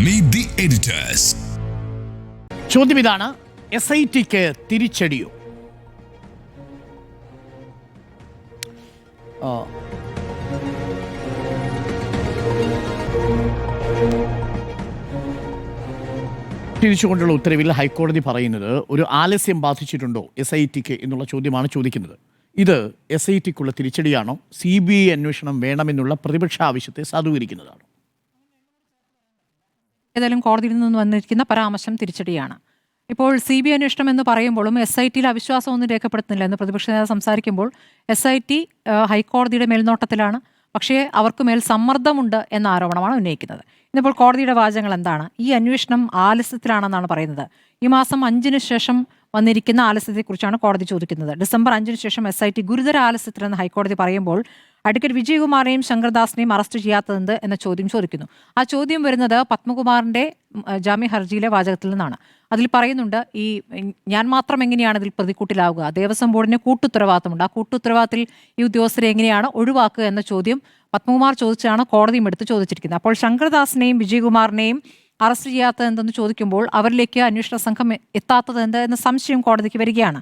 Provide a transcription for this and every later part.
Meet the editors. ചോദ്യം ഇതാണ്, SITക്ക് തിരിച്ചടിയോ? തിരിച്ചുകൊണ്ടുള്ള ഉത്തരവിൽ ഹൈക്കോടതി പറയുന്നത് ഒരു ആലസ്യം ബാധിച്ചിട്ടുണ്ടോ SITക്ക് എന്നുള്ള ചോദ്യമാണ് ചോദിക്കുന്നത്. ഇത് SITക്കുള്ള തിരിച്ചടിയാണോ, CBI അന്വേഷണം വേണമെന്നുള്ള പ്രതിപക്ഷ ആവശ്യത്തെ സാധൂകരിക്കുന്നതാണോ? ഏതായാലും കോടതിയിൽ നിന്ന് വന്നിരിക്കുന്ന പരാമർശം തിരിച്ചടിയാണ്. ഇപ്പോൾ CBI അന്വേഷണം എന്ന് പറയുമ്പോഴും SITയിൽ അവിശ്വാസമൊന്നും രേഖപ്പെടുത്തുന്നില്ല എന്ന് പ്രതിപക്ഷ നേതാവ് സംസാരിക്കുമ്പോൾ SIT ഹൈക്കോടതിയുടെ മേൽനോട്ടത്തിലാണ്, പക്ഷേ അവർക്ക് മേൽ സമ്മർദ്ദമുണ്ട് എന്ന ആരോപണമാണ് ഉന്നയിക്കുന്നത്. ഇന്നിപ്പോൾ കോടതിയുടെ വാചകങ്ങൾ എന്താണ്? ഈ അന്വേഷണം ആലസ്യത്തിലാണെന്നാണ് പറയുന്നത്. ഈ മാസം 5-ന് ശേഷം വന്നിരിക്കുന്ന ആലസ്യത്തെക്കുറിച്ചാണ് കോടതി ചോദിക്കുന്നത്. ഡിസംബർ 5-ന് ശേഷം SIT ഗുരുതര ആലസ്യത്തിലെന്ന് ഹൈക്കോടതി പറയുമ്പോൾ അഡ്വക്കേറ്റ് വിജയകുമാറിനെയും ശങ്കർദാസിനെയും അറസ്റ്റ് ചെയ്യാത്തതെന്ത് എന്ന ചോദ്യം ചോദിക്കുന്നു. ആ ചോദ്യം വരുന്നത് പത്മകുമാറിന്റെ ജാമ്യ ഹർജിയിലെ വാചകത്തിൽ നിന്നാണ്. അതിൽ പറയുന്നുണ്ട്, ഈ ഞാൻ മാത്രം എങ്ങനെയാണ് ഇതിൽ പ്രതിക്കൂട്ടിലാവുക, ദേവസ്വം ബോർഡിന് കൂട്ടുത്തരവാദിത്തമുണ്ട്, ആ കൂട്ടുത്തരവാദിത്തത്തിൽ ഈ ഉദ്യോഗസ്ഥരെ എങ്ങനെയാണ് ഒഴിവാക്കുക എന്ന ചോദ്യം പത്മകുമാർ ചോദിച്ചാണ് കോടതിയും എടുത്ത് ചോദിച്ചിരിക്കുന്നത്. അപ്പോൾ ശങ്കർദാസിനെയും വിജയകുമാറിനെയും അറസ്റ്റ് ചെയ്യാത്തത് എന്തെന്ന് ചോദിക്കുമ്പോൾ അവരിലേക്ക് അന്വേഷണ സംഘം എത്താത്തത് എന്ത് എന്ന സംശയം കോടതിക്ക് വരികയാണ്.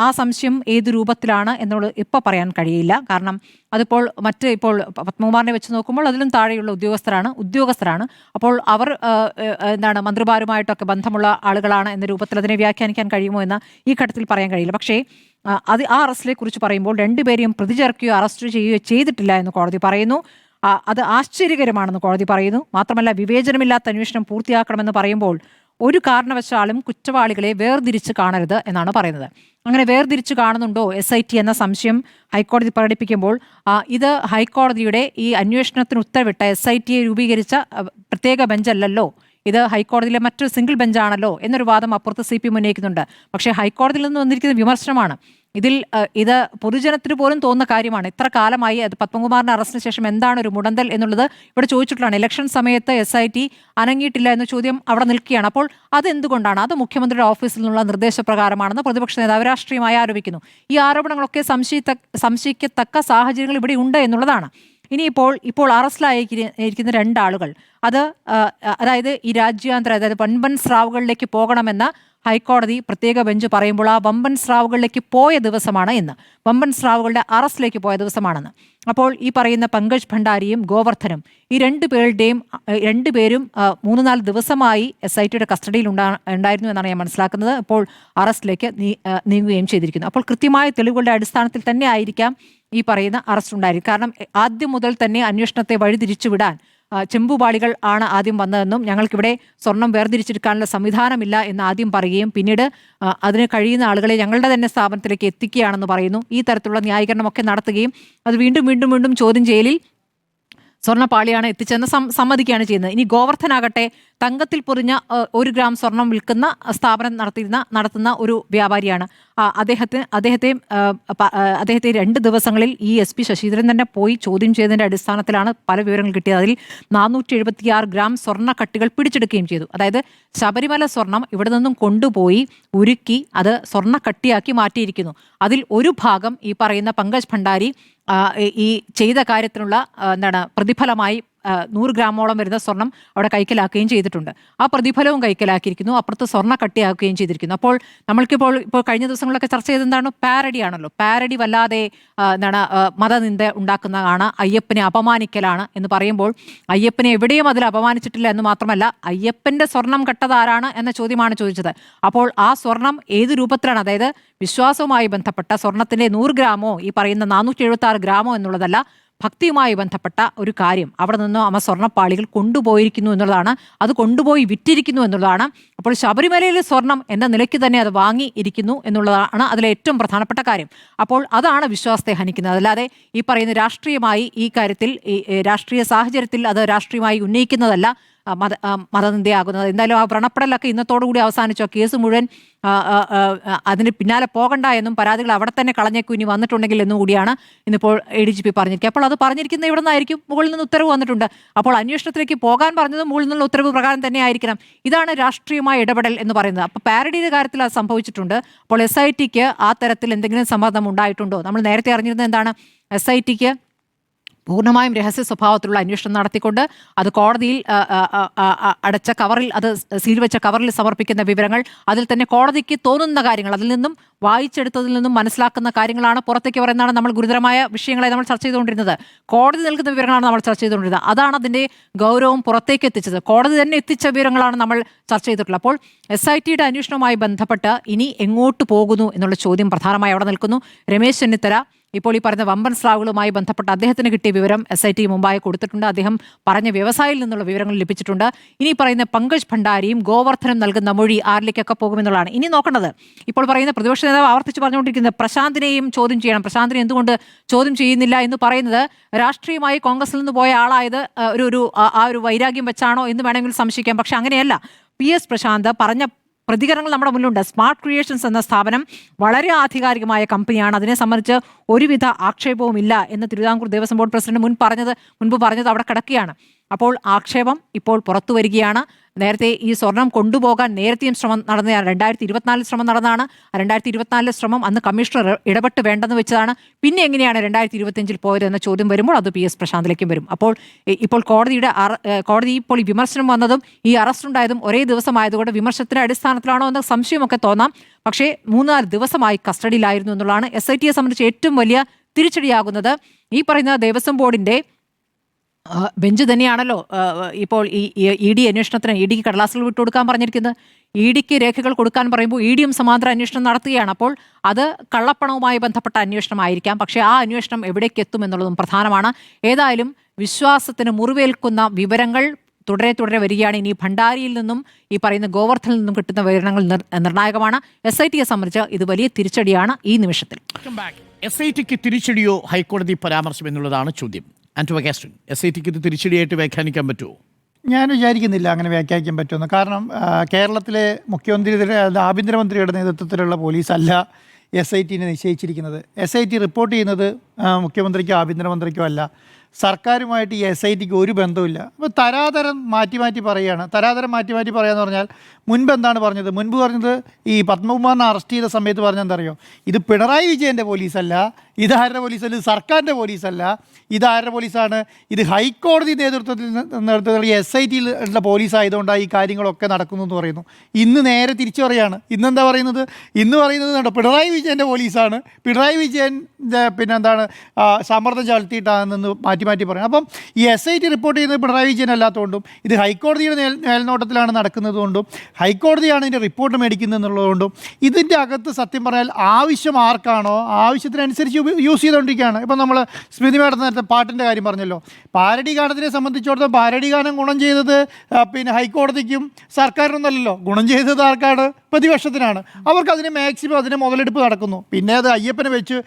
ആ സംശയം ഏത് രൂപത്തിലാണ് എന്നുള്ളത് ഇപ്പോൾ പറയാൻ കഴിയില്ല. കാരണം അതിപ്പോൾ ഇപ്പോൾ പത്മകുമാറിനെ വെച്ച് നോക്കുമ്പോൾ അതിലും താഴെയുള്ള ഉദ്യോഗസ്ഥരാണ്. അപ്പോൾ അവർ മന്ത്രിമാരുമായിട്ടൊക്കെ ബന്ധമുള്ള ആളുകളാണ് എന്ന രൂപത്തിൽ അതിനെ വ്യാഖ്യാനിക്കാൻ കഴിയുമോ എന്ന് ഈ ഘട്ടത്തിൽ പറയാൻ കഴിയില്ല. പക്ഷേ ആ അറസ്റ്റിനെ കുറിച്ച് പറയുമ്പോൾ രണ്ടുപേരെയും പ്രതി ചേർക്കുകയോ അറസ്റ്റ് ചെയ്യുകയോ ചെയ്തിട്ടില്ല എന്ന് കോടതി പറയുന്നു. അത് ആശ്ചര്യകരമാണെന്ന് കോടതി പറയുന്നു. മാത്രമല്ല, വിവേചനമില്ലാത്ത അന്വേഷണം പൂർത്തിയാക്കണമെന്ന് പറയുമ്പോൾ ഒരു കാരണവശാലും കുറ്റവാളികളെ വേർതിരിച്ച് കാണരുത് എന്നാണ് പറയുന്നത്. അങ്ങനെ വേർതിരിച്ച് കാണുന്നുണ്ടോ SIT എന്ന സംശയം ഹൈക്കോടതി പ്രകടിപ്പിക്കുമ്പോൾ ഇത് ഹൈക്കോടതിയുടെ ഈ അന്വേഷണത്തിന് ഉത്തരവിട്ട SITയെ രൂപീകരിച്ച പ്രത്യേക ബെഞ്ചല്ലല്ലോ, ഇത് ഹൈക്കോടതിയിലെ മറ്റൊരു സിംഗിൾ ബെഞ്ചാണല്ലോ എന്നൊരു വാദം അപ്പുറത്ത് CPM ഉന്നയിക്കുന്നുണ്ട്. പക്ഷേ ഹൈക്കോടതിയിൽ നിന്ന് വന്നിരിക്കുന്ന വിമർശനമാണ്. ഇത് പൊതുജനത്തിന് പോലും തോന്നുന്ന കാര്യമാണ്. ഇത്ര കാലമായി അത് പത്മകുമാറിന്റെ അറസ്റ്റിന് ശേഷം എന്താണ് ഒരു മുടന്തൽ എന്നുള്ളത് ഇവിടെ ചോദിച്ചിട്ടുള്ളതാണ്. ഇലക്ഷൻ സമയത്ത് SIT അനങ്ങിയിട്ടില്ല എന്ന ചോദ്യം അവിടെ നിൽക്കുകയാണ്. അപ്പോൾ അതെന്തുകൊണ്ടാണ്? അത് മുഖ്യമന്ത്രിയുടെ ഓഫീസിൽ നിന്നുള്ള നിർദ്ദേശപ്രകാരമാണെന്ന് പ്രതിപക്ഷ നേതാവ് രാഷ്ട്രീയമായി ആരോപിക്കുന്നു. ഈ ആരോപണങ്ങളൊക്കെ സംശയിക്കത്തക്ക സാഹചര്യങ്ങൾ ഇവിടെ ഉണ്ട് എന്നുള്ളതാണ്. ഇപ്പോൾ അറസ്റ്റിലായിരിക്കുന്ന രണ്ടാളുകൾ അതായത് ഈ രാജ്യാന്തര, അതായത് വമ്പൻ സ്രാവുകളിലേക്ക് പോകണമെന്ന ഹൈക്കോടതി പ്രത്യേക ബെഞ്ച് പറയുമ്പോൾ ആ വമ്പൻ സ്രാവുകളിലേക്ക് പോയ ദിവസമാണ് ഇന്ന്, വമ്പൻ സ്രാവുകളുടെ അറസ്റ്റിലേക്ക് പോയ ദിവസമാണെന്ന്. അപ്പോൾ ഈ പറയുന്ന പങ്കജ് ഭണ്ഡാരിയും ഗോവർദ്ധനും ഈ രണ്ടുപേരും 3-4 ദിവസമായി SITയുടെ കസ്റ്റഡിയിൽ ഉണ്ടായിരുന്നു എന്നാണ് ഞാൻ മനസ്സിലാക്കുന്നത്. ഇപ്പോൾ അറസ്റ്റിലേക്ക് നീങ്ങുകയും ചെയ്തിരിക്കുന്നു. അപ്പോൾ കൃത്യമായ തെളിവുകളുടെ അടിസ്ഥാനത്തിൽ തന്നെ ആയിരിക്കാം ഈ പറയുന്ന അറസ്റ്റ് ഉണ്ടായിരിക്കും. കാരണം ആദ്യം മുതൽ തന്നെ അന്വേഷണത്തെ വഴിതിരിച്ചുവിടാൻ ചെമ്പുപാളികൾ ആണ് ആദ്യം വന്നതെന്നും ഞങ്ങൾക്കിവിടെ സ്വർണം വേർതിരിച്ചെടുക്കാനുള്ള സംവിധാനമില്ല എന്ന് ആദ്യം പറയുകയും പിന്നീട് അതിന് കഴിയുന്ന ആളുകളെ ഞങ്ങളുടെ തന്നെ സ്ഥാപനത്തിലേക്ക് എത്തിക്കുകയാണെന്ന് പറയുന്നു. ഈ തരത്തിലുള്ള ന്യായീകരണമൊക്കെ നടത്തുകയും അത് വീണ്ടും ചോദ്യം ചെയ്യലിൽ സ്വർണ്ണപ്പാളിയാണ് എത്തിച്ചെന്ന് സമ്മതിക്കുകയാണ് ചെയ്യുന്നത്. ഇനി ഗോവർദ്ധനാകട്ടെ തങ്കത്തിൽ പൊതിഞ്ഞ 1 ഗ്രാം സ്വർണം വിൽക്കുന്ന സ്ഥാപനം നടത്തുന്ന ഒരു വ്യാപാരിയാണ്. അദ്ദേഹത്തെ 2 ദിവസങ്ങളിൽ ഈ SP ശശീന്ദ്രൻ തന്നെ പോയി ചോദ്യം ചെയ്തതിന്റെ അടിസ്ഥാനത്തിലാണ് പല വിവരങ്ങൾ കിട്ടിയത്. അതിൽ 476 ഗ്രാം സ്വർണ്ണ കട്ടികൾ പിടിച്ചെടുക്കുകയും ചെയ്തു. അതായത് ശബരിമല സ്വർണം ഇവിടെ നിന്നും കൊണ്ടുപോയി ഉരുക്കി അത് സ്വർണ്ണ കട്ടിയാക്കി മാറ്റിയിരിക്കുന്നു. അതിൽ ഒരു ഭാഗം ഈ പറയുന്ന പങ്കജ് ഭണ്ഡാരി ഈ ചെയ്ത കാര്യത്തിനുള്ള പ്രതിഫലമായി 100 ഗ്രാമോളം വരുന്ന സ്വർണം അവിടെ കൈക്കലാക്കുകയും ചെയ്തിട്ടുണ്ട്. ആ പ്രതിഫലവും കൈക്കലാക്കിയിരിക്കുന്നു, അപ്പുറത്ത് സ്വർണ്ണ കട്ടിയാക്കുകയും ചെയ്തിരിക്കുന്നു. അപ്പോൾ ഇപ്പോൾ കഴിഞ്ഞ ദിവസങ്ങളിലൊക്കെ ചർച്ച ചെയ്തെന്താണ്, പാരഡി ആണല്ലോ. പാരഡി വല്ലാതെ മതനിന്ദ ഉണ്ടാക്കുന്നതാണ്, അയ്യപ്പനെ അപമാനിക്കലാണ് എന്ന് പറയുമ്പോൾ അയ്യപ്പനെ എവിടെയും അതിൽ അപമാനിച്ചിട്ടില്ല എന്ന് മാത്രമല്ല, അയ്യപ്പന്റെ സ്വർണം കട്ടതാരാണ് എന്ന ചോദ്യമാണ് ചോദിച്ചത്. അപ്പോൾ ആ സ്വർണം ഏത് രൂപത്തിലാണ്, അതായത് വിശ്വാസവുമായി ബന്ധപ്പെട്ട സ്വർണത്തിന്റെ 100 ഗ്രാമോ ഈ പറയുന്ന 476 ഗ്രാമോ എന്നുള്ളതല്ല, ഭക്തിയുമായി ബന്ധപ്പെട്ട ഒരു കാര്യം അവിടെ നിന്നും സ്വർണ്ണപ്പാളികൾ കൊണ്ടുപോയിരിക്കുന്നു എന്നുള്ളതാണ്, അത് കൊണ്ടുപോയി വിറ്റിരിക്കുന്നു എന്നുള്ളതാണ്. അപ്പോൾ ശബരിമലയിലെ സ്വർണം എന്ന നിലയ്ക്ക് തന്നെ അത് വാങ്ങിയിരിക്കുന്നു എന്നുള്ളതാണ് അതിലെ ഏറ്റവും പ്രധാനപ്പെട്ട കാര്യം. അപ്പോൾ അതാണ് വിശ്വാസത്തെ ഹനിക്കുന്നത്. അല്ലാതെ ഈ പറയുന്ന രാഷ്ട്രീയമായി ഈ കാര്യത്തിൽ രാഷ്ട്രീയ സാഹചര്യത്തിൽ അത് രാഷ്ട്രീയമായി ഉന്നയിക്കുന്നതല്ല മതനിന്ദയാകുന്നത്. എന്തായാലും ആ വ്രണപ്പെടലൊക്കെ ഇന്നത്തോടുകൂടി അവസാനിച്ചോ, കേസ് മുഴുവൻ അതിന് പിന്നാലെ പോകണ്ട എന്നും പരാതികൾ അവിടെ തന്നെ കളഞ്ഞേക്കും ഇനി വന്നിട്ടുണ്ടെങ്കിൽ എന്നും കൂടിയാണ് ഇന്നിപ്പോൾ ADGP പറഞ്ഞിരിക്കുക. അപ്പോൾ അത് പറഞ്ഞിരിക്കുന്നത് ഇവിടെ നിന്നായിരിക്കും, മുകളിൽ നിന്ന് ഉത്തരവ് വന്നിട്ടുണ്ട്. അപ്പോൾ അന്വേഷണത്തിലേക്ക് പോകാൻ പറഞ്ഞത് മുകളിൽ നിന്നുള്ള ഉത്തരവ് പ്രകാരം തന്നെ ആയിരിക്കണം. ഇതാണ് രാഷ്ട്രീയമായ ഇടപെടൽ എന്ന് പറയുന്നത്. അപ്പോൾ പാരഡിയുടെ കാര്യത്തിൽ അത് സംഭവിച്ചിട്ടുണ്ട്. അപ്പോൾ SITക്ക് ആ തരത്തിൽ എന്തെങ്കിലും സമ്മർദ്ദം ഉണ്ടായിട്ടുണ്ടോ? നമ്മൾ നേരത്തെ അറിഞ്ഞിരുന്നത് എന്താണ്, SITക്ക് പൂർണ്ണമായും രഹസ്യ സ്വഭാവത്തിലുള്ള അന്വേഷണം നടത്തിക്കൊണ്ട് അത് കോടതിയിൽ അടച്ച കവറിൽ, അത് സീൽ വെച്ച കവറിൽ സമർപ്പിക്കുന്ന വിവരങ്ങൾ, അതിൽ തന്നെ കോടതിക്ക് തോന്നുന്ന കാര്യങ്ങൾ, അതിൽ നിന്നും വായിച്ചെടുത്തതിൽ നിന്നും മനസ്സിലാക്കുന്ന കാര്യങ്ങളാണ് പുറത്തേക്ക് പറയുന്നതാണ്. നമ്മൾ ഗുരുതരമായ വിഷയങ്ങളെ നമ്മൾ ചർച്ച ചെയ്തുകൊണ്ടിരുന്നത്, കോടതി നൽകുന്ന വിവരങ്ങളാണ് നമ്മൾ ചർച്ച ചെയ്തുകൊണ്ടിരുന്നത്. അതാണ് അതിൻ്റെ ഗൗരവം പുറത്തേക്ക് എത്തിച്ചത്. കോടതി തന്നെ എത്തിച്ച വിവരങ്ങളാണ് നമ്മൾ ചർച്ച ചെയ്തിട്ടുള്ളത്. അപ്പോൾ SITയുടെ അന്വേഷണവുമായി ബന്ധപ്പെട്ട് ഇനി എങ്ങോട്ട് പോകുന്നു എന്നുള്ള ചോദ്യം പ്രധാനമായി അവിടെ നിൽക്കുന്നു. രമേശ് ചെന്നിത്തല ഇപ്പോൾ ഈ പറയുന്ന വമ്പൻ സ്രാവുകളുമായി ബന്ധപ്പെട്ട് അദ്ദേഹത്തിന് കിട്ടിയ വിവരം SIT മുമ്പായി കൊടുത്തിട്ടുണ്ട്. അദ്ദേഹം പറഞ്ഞ വ്യവസായിയിൽ നിന്നുള്ള വിവരങ്ങൾ ലഭിച്ചിട്ടുണ്ട്. ഇനി പറയുന്ന പങ്കജ് ഭണ്ഡാരിയും ഗോവർദ്ധനും നൽകുന്ന മൊഴി ആരിലേക്കൊക്കെ പോകുമെന്നുള്ളതാണ് ഇനി നോക്കേണ്ടത്. ഇപ്പോൾ പറയുന്ന പ്രതിപക്ഷ നേതാവ് ആവർത്തിച്ച് പറഞ്ഞുകൊണ്ടിരിക്കുന്നത് പ്രശാന്തിനെയും ചോദ്യം ചെയ്യണം, പ്രശാന്തിനെ എന്തുകൊണ്ട് ചോദ്യം ചെയ്യുന്നില്ല എന്ന് പറയുന്നത് രാഷ്ട്രീയമായി കോൺഗ്രസിൽ നിന്ന് പോയ ആളായത് ഒരു വൈരാഗ്യം വെച്ചാണോ എന്ന് വേണമെങ്കിൽ സംശയിക്കാം. പക്ഷെ അങ്ങനെയല്ല. PS പ്രശാന്ത് പറഞ്ഞ പ്രതികരണങ്ങൾ നമ്മുടെ മുന്നിലുണ്ട്. സ്മാർട്ട് ക്രിയേഷൻസ് എന്ന സ്ഥാപനം വളരെ ആധികാരികമായ കമ്പനിയാണ്, അതിനെ സംബന്ധിച്ച് ഒരുവിധ ആക്ഷേപവും ഇല്ല എന്ന് തിരുവിതാംകൂർ ദേവസ്വം ബോർഡ് പ്രസിഡന്റ് മുൻപ് പറഞ്ഞത് അവിടെ കിടക്കുകയാണ്. അപ്പോൾ ആക്ഷേപം ഇപ്പോൾ പുറത്തു വരികയാണ്. നേരത്തെ ഈ സ്വർണം കൊണ്ടുപോകാൻ നേരത്തെയും ശ്രമം നടന്നതാണ്. 2024 ശ്രമം നടന്നതാണ്. 2024 ശ്രമം അന്ന് കമ്മീഷണർ ഇടപെട്ട് വേണ്ടെന്ന് വെച്ചതാണ്. പിന്നെ എങ്ങനെയാണ് 2025 പോയതെന്ന ചോദ്യം വരുമ്പോൾ അത് PS പ്രശാന്തിലേക്കും വരും. ഇപ്പോൾ കോടതി ഇപ്പോൾ ഈ വിമർശനം വന്നതും ഈ അറസ്റ്റ് ഉണ്ടായതും ഒരേ ദിവസമായതുകൊണ്ട് വിമർശനത്തിന്റെ അടിസ്ഥാനത്തിലാണോ എന്ന സംശയമൊക്കെ തോന്നാം. പക്ഷേ 3-4 ദിവസമായി കസ്റ്റഡിയിലായിരുന്നു എന്നുള്ളതാണ് SITയെ സംബന്ധിച്ച് ഏറ്റവും വലിയ തിരിച്ചടിയാകുന്നത്. ഈ പറയുന്ന ദേവസ്വം ബോർഡിന്റെ ബെഞ്ച് തന്നെയാണല്ലോ ഇപ്പോൾ ഈ ED അന്വേഷണത്തിന് EDക്ക് കടലാസുകൾ വിട്ടുകൊടുക്കാൻ പറഞ്ഞിരിക്കുന്നത്. EDക്ക് രേഖകൾ കൊടുക്കാൻ പറയുമ്പോൾ EDയും സമാന്തര അന്വേഷണം നടത്തുകയാണ്. അപ്പോൾ അത് കള്ളപ്പണവുമായി ബന്ധപ്പെട്ട അന്വേഷണമായിരിക്കാം. പക്ഷേ ആ അന്വേഷണം എവിടേക്ക് എത്തുമെന്നുള്ളതും പ്രധാനമാണ്. ഏതായാലും വിശ്വാസത്തിന് മുറിവേൽക്കുന്ന വിവരങ്ങൾ തുടരെ വരികയാണ്. ഇനി ഭണ്ഡാരിയിൽ നിന്നും ഈ പറയുന്ന ഗോവർദ്ധനിൽ നിന്നും കിട്ടുന്ന വിവരങ്ങൾ നിർണായകമാണ്. SITയെ സംബന്ധിച്ച് ഇത് വലിയ തിരിച്ചടിയാണ് ഈ നിമിഷത്തിൽ. SITക്ക് തിരിച്ചടിയോ ഹൈക്കോടതി പരാമർശം എന്നുള്ളതാണ് ചോദ്യം. ആന്റോ അഗസ്റ്റിൻ, SITക്ക് ഇത് തിരിച്ചടിയായിട്ട് വ്യാഖ്യാനിക്കാൻ പറ്റുമോ? ഞാൻ വിചാരിക്കുന്നില്ല അങ്ങനെ വ്യാഖ്യാനിക്കാൻ പറ്റുമെന്ന്. കാരണം കേരളത്തിലെ മുഖ്യമന്ത്രിയുടെ ആഭ്യന്തരമന്ത്രിയുടെ നേതൃത്വത്തിലുള്ള പോലീസല്ല SITനെ നിശ്ചയിച്ചിരിക്കുന്നത്. SIT റിപ്പോർട്ട് ചെയ്യുന്നത് മുഖ്യമന്ത്രിക്കോ ആഭ്യന്തരമന്ത്രിക്കോ അല്ല, സർക്കാരുമായിട്ട് ഈ SITക്ക് ഒരു ബന്ധമില്ല. അപ്പോൾ തരാതരം മാറ്റി പറയുകയാണ്. തരാതരം മാറ്റി പറയാന്ന് പറഞ്ഞാൽ മുൻപ് എന്താണ് പറഞ്ഞത്? മുൻപ് പറഞ്ഞത് ഈ പത്മകുമാറിനെ അറസ്റ്റ് ചെയ്ത സമയത്ത് പറഞ്ഞെന്താ അറിയോ? ഇത് പിണറായി വിജയൻ്റെ പോലീസല്ല, ഇതാരുടെ പോലീസല്ല, ഇത് സർക്കാരിൻ്റെ പോലീസല്ല, ഇതാരുടെ പോലീസാണ്, ഇത് ഹൈക്കോടതി നേതൃത്വത്തിൽ SITയിൽ ഉള്ള പോലീസ് ആയതുകൊണ്ടാണ് ഈ കാര്യങ്ങളൊക്കെ നടക്കുന്നു എന്ന് പറയുന്നു. ഇന്ന് നേരെ തിരിച്ചു പറയാണ്. ഇന്നെന്താ പറയുന്നത്? ഇന്ന് പറയുന്നത് പിണറായി വിജയൻ്റെ പോലീസാണ്, പിണറായി വിജയൻ്റെ പിന്നെന്താണ് സമ്മർദ്ദം ചെലുത്തിയിട്ടാണെന്ന് മാറ്റി പറയണം. അപ്പം ഈ SIT റിപ്പോർട്ട് ചെയ്യുന്നത് പിണറായി വിജയൻ അല്ലാത്തതുകൊണ്ടും ഇത് ഹൈക്കോടതിയുടെ മേൽനോട്ടത്തിലാണ് നടക്കുന്നതുകൊണ്ടും ഹൈക്കോടതിയാണ് ഇതിൻ്റെ റിപ്പോർട്ട് മേടിക്കുന്നത് എന്നുള്ളതുകൊണ്ടും ഇതിൻ്റെ അകത്ത് സത്യം പറഞ്ഞാൽ ആവശ്യം ആർക്കാണോ ആവശ്യത്തിനനുസരിച്ച് യൂസ് ചെയ്തുകൊണ്ടിരിക്കുകയാണ്. ഇപ്പം നമ്മൾ സ്മൃതി മേഡം നേരത്തെ പാട്ടിൻ്റെ കാര്യം പറഞ്ഞല്ലോ. പാരഡി ഗാനത്തിനെ സംബന്ധിച്ചിടത്തോളം പാരഡി ഗാനം ഗുണം ചെയ്തത് പിന്നെ ഹൈക്കോടതിക്കും സർക്കാരിനൊന്നല്ലല്ലോ. ഗുണം ചെയ്തത് ആർക്കാണ്? പ്രതിപക്ഷത്തിനാണ്. അവർക്ക് അതിന് മാക്സിമം അതിന് മുതലെടുപ്പ് നടക്കുന്നു. പിന്നെ അത് അയ്യപ്പനെ വെച്ച്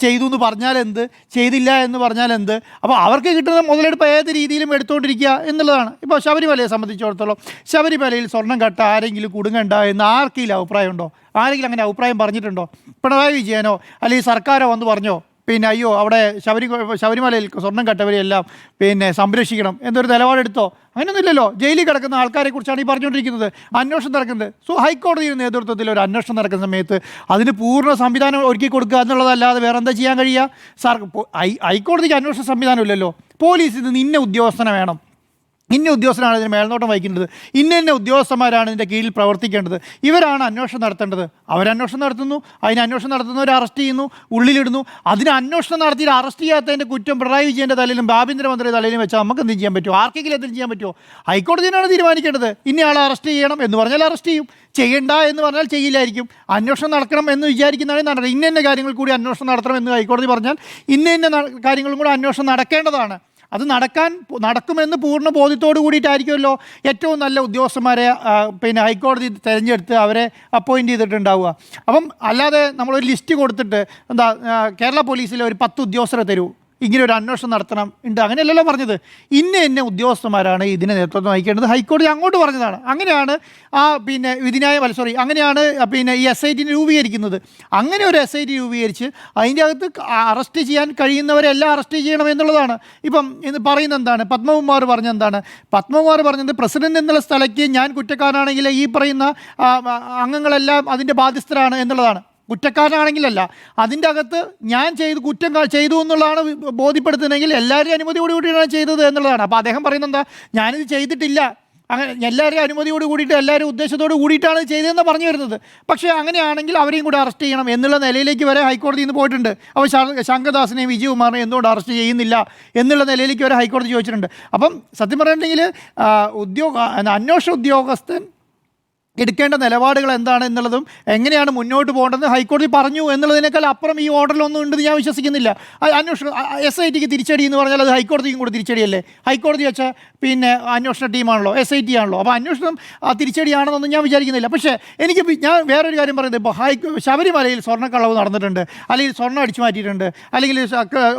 ചെയ്തു എന്ന് പറഞ്ഞാൽ എന്ത്, ചെയ്തില്ല എന്ന് പറഞ്ഞാൽ എന്ത്. അപ്പോൾ അവർക്ക് കിട്ടുന്ന മുതലെടുപ്പ് ഏത് രീതിയിലും എടുത്തുകൊണ്ടിരിക്കുക എന്നുള്ളതാണ്. ഇപ്പോൾ ശബരിമലയെ സംബന്ധിച്ചിടത്തോളം ശബരിമലയിൽ സ്വർണം കട്ട ആരെങ്കിലും കുടുങ്ങണ്ട എന്ന് ആർക്കെങ്കിലും അഭിപ്രായമുണ്ടോ? ആരെങ്കിലും അങ്ങനെ അഭിപ്രായം പറഞ്ഞിട്ടുണ്ടോ? പിണറായി വിജയനോ അല്ലെങ്കിൽ സർക്കാരോ വന്ന് പറഞ്ഞോ പിന്നെ അയ്യോ അവിടെ ശബരിമലയിൽ സ്വർണം കട്ടവരെയെല്ലാം പിന്നെ സംരക്ഷിക്കണം എന്നൊരു നിലപാടെടുത്തോ? അങ്ങനെയൊന്നുമില്ലല്ലോ. ജയിലിൽ കിടക്കുന്ന ആൾക്കാരെ കുറിച്ചാണ് ഈ പറഞ്ഞുകൊണ്ടിരിക്കുന്നത്. അന്വേഷണം നടക്കുന്നത്. ഹൈക്കോടതിയുടെ നേതൃത്വത്തിൽ ഒരു അന്വേഷണം നടക്കുന്ന സമയത്ത് അതിന് പൂർണ്ണ സംവിധാനം ഒരുക്കി കൊടുക്കുക എന്നുള്ളതല്ലാതെ വേറെ എന്താ ചെയ്യാൻ കഴിയുക? ഹൈക്കോടതിക്ക് അന്വേഷണ സംവിധാനം ഇല്ലല്ലോ. പോലീസിൽ നിന്ന് ഇന്ന ഉദ്യോഗസ്ഥനെ വേണം, ഇന്ന ഉദ്യോഗസ്ഥനാണ് ഇതിന് മേൽനോട്ടം വഹിക്കേണ്ടത്, ഇന്ന ഉദ്യോഗസ്ഥന്മാരാണ് ഇതിൻ്റെ കീഴിൽ പ്രവർത്തിക്കേണ്ടത്, ഇവരാണ് അന്വേഷണം നടത്തേണ്ടത്. അവരന്വേഷണം നടത്തുന്നു, അതിന് അന്വേഷണം നടത്തുന്നവരെ അറസ്റ്റ് ചെയ്യുന്നു, ഉള്ളിലിടുന്നു. അതിന് അന്വേഷണം നടത്തിയിട്ട് അറസ്റ്റ് ചെയ്യാത്തതിൻ്റെ കുറ്റം പിണറായി വിജയൻ്റെ തലയിലും ആഭ്യന്തരമന്ത്രിയുടെ തലയിലും വെച്ചാൽ നമുക്ക് എന്ത് ചെയ്യാൻ പറ്റുമോ? ആർക്കെങ്കിലും എന്തെങ്കിലും ചെയ്യാൻ പറ്റുമോ? ഹൈക്കോടതിയാണ് തീരുമാനിക്കേണ്ടത്. ഇന്നയാളെ അറസ്റ്റ് ചെയ്യണം എന്ന് പറഞ്ഞാൽ അറസ്റ്റ് ചെയ്യും, ചെയ്യണ്ട എന്ന് പറഞ്ഞാൽ ചെയ്യില്ലായിരിക്കും. അന്വേഷണം നടക്കണം എന്ന് വിചാരിക്കുന്നതാണ് നടക്കുന്നത്. ഇന്ന കാര്യങ്ങൾ കൂടി അന്വേഷണം നടത്തണം എന്ന് ഹൈക്കോടതി പറഞ്ഞാൽ ഇന്ന കാര്യങ്ങളും കൂടി അന്വേഷണം നടക്കേണ്ടതാണ്. അത് നടക്കുമെന്ന് പൂർണ്ണ ബോധ്യത്തോടു കൂടിയിട്ടായിരിക്കുമല്ലോ ഏറ്റവും നല്ല ഉദ്യോഗസ്ഥന്മാരെ പിന്നെ ഹൈക്കോടതി തിരഞ്ഞെടുത്ത് അവരെ അപ്പോയിൻറ്റ് ചെയ്തിട്ടുണ്ടാവുക. അപ്പം അല്ലാതെ നമ്മളൊരു ലിസ്റ്റ് കൊടുത്തിട്ട് എന്താ കേരള പോലീസിലെ ഒരു 10 ഉദ്യോഗസ്ഥരെ തരൂ, ഇങ്ങനെ ഒരു അന്വേഷണം നടത്തണം ഉണ്ട്, അങ്ങനെയല്ലല്ലോ പറഞ്ഞത്. ഇന്ന ഉദ്യോഗസ്ഥന്മാരാണ് ഇതിനെ നേതൃത്വം വഹിക്കേണ്ടത്. ഹൈക്കോടതി അങ്ങോട്ട് പറഞ്ഞതാണ്. അങ്ങനെയാണ് പിന്നെ അങ്ങനെയാണ് പിന്നെ ഈ SIT രൂപീകരിക്കുന്നത്. അങ്ങനെ ഒരു SIT രൂപീകരിച്ച് അതിൻ്റെ അകത്ത് അറസ്റ്റ് ചെയ്യാൻ കഴിയുന്നവരെല്ലാം അറസ്റ്റ് ചെയ്യണം എന്നുള്ളതാണ്. ഇപ്പം ഇന്ന് പറയുന്നത് എന്താണ്? പത്മകുമാർ പറഞ്ഞെന്താണ്? പത്മകുമാർ പറഞ്ഞത് പ്രസിഡന്റ് എന്നുള്ള സ്ഥലയ്ക്ക് ഞാൻ കുറ്റക്കാരാണെങ്കിൽ ഈ പറയുന്ന അംഗങ്ങളെല്ലാം അതിൻ്റെ ബാധ്യസ്ഥരാണ് എന്നുള്ളതാണ്. കുറ്റക്കാരനാണെങ്കിലല്ല, അതിൻ്റെ അകത്ത് ഞാൻ കുറ്റം ചെയ്തു എന്നുള്ളതാണ് ബോധ്യപ്പെടുത്തുന്നതെങ്കിൽ എല്ലാവരും അനുമതിയോട് കൂടിയാണ് ചെയ്തത് എന്നുള്ളതാണ്. അപ്പോൾ അദ്ദേഹം പറയുന്നത് എന്താ, ഞാനിത് ചെയ്തിട്ടില്ല, അങ്ങനെ എല്ലാവരെയും അനുമതിയോട് കൂടിയിട്ട് എല്ലാവരും ഉദ്ദേശത്തോട് കൂടിയിട്ടാണ് ചെയ്തതെന്ന് പറഞ്ഞു വരുന്നത്. പക്ഷേ അങ്ങനെയാണെങ്കിൽ അവരെയും കൂടെ അറസ്റ്റ് ചെയ്യണം എന്നുള്ള നിലയിലേക്ക് വരെ ഹൈക്കോടതി ഇന്ന് പോയിട്ടുണ്ട്. അപ്പോൾ ശങ്കർദാസിനെയും വിജയകുമാറിനെയും എന്തുകൊണ്ട് അറസ്റ്റ് ചെയ്യുന്നില്ല എന്നുള്ള നിലയിലേക്ക് വരെ ഹൈക്കോടതി ചോദിച്ചിട്ടുണ്ട്. അപ്പം സത്യം പറഞ്ഞിട്ടുണ്ടെങ്കിൽ അന്വേഷണ ഉദ്യോഗസ്ഥൻ എടുക്കേണ്ട നിലപാടുകൾ എന്താണ് എന്നുള്ളതും എങ്ങനെയാണ് മുന്നോട്ട് പോകേണ്ടത് ഹൈക്കോടതി പറഞ്ഞു എന്നുള്ളതിനേക്കാൾ അപ്പുറം ഈ ഓർഡറിലൊന്നും ഉണ്ടെന്ന് ഞാൻ വിശ്വസിക്കുന്നില്ല. അന്വേഷണം SITക്ക് തിരിച്ചടി എന്ന് പറഞ്ഞാൽ അത് ഹൈക്കോടതിക്കും കൂടെ തിരിച്ചടിയല്ലേ? ഹൈക്കോടതി വെച്ചാൽ പിന്നെ അന്വേഷണ ടീമാണല്ലോ, SIT ആണല്ലോ. അപ്പോൾ അന്വേഷണം തിരിച്ചടിയാണെന്നൊന്നും ഞാൻ വിചാരിക്കുന്നില്ല. പക്ഷേ ഞാൻ വേറൊരു കാര്യം പറയുന്നത്, ഇപ്പോൾ ശബരിമലയിൽ സ്വർണ്ണക്കളവ് നടന്നിട്ടുണ്ട്, അല്ലെങ്കിൽ സ്വർണ്ണം അടിച്ചു മാറ്റിയിട്ടുണ്ട്, അല്ലെങ്കിൽ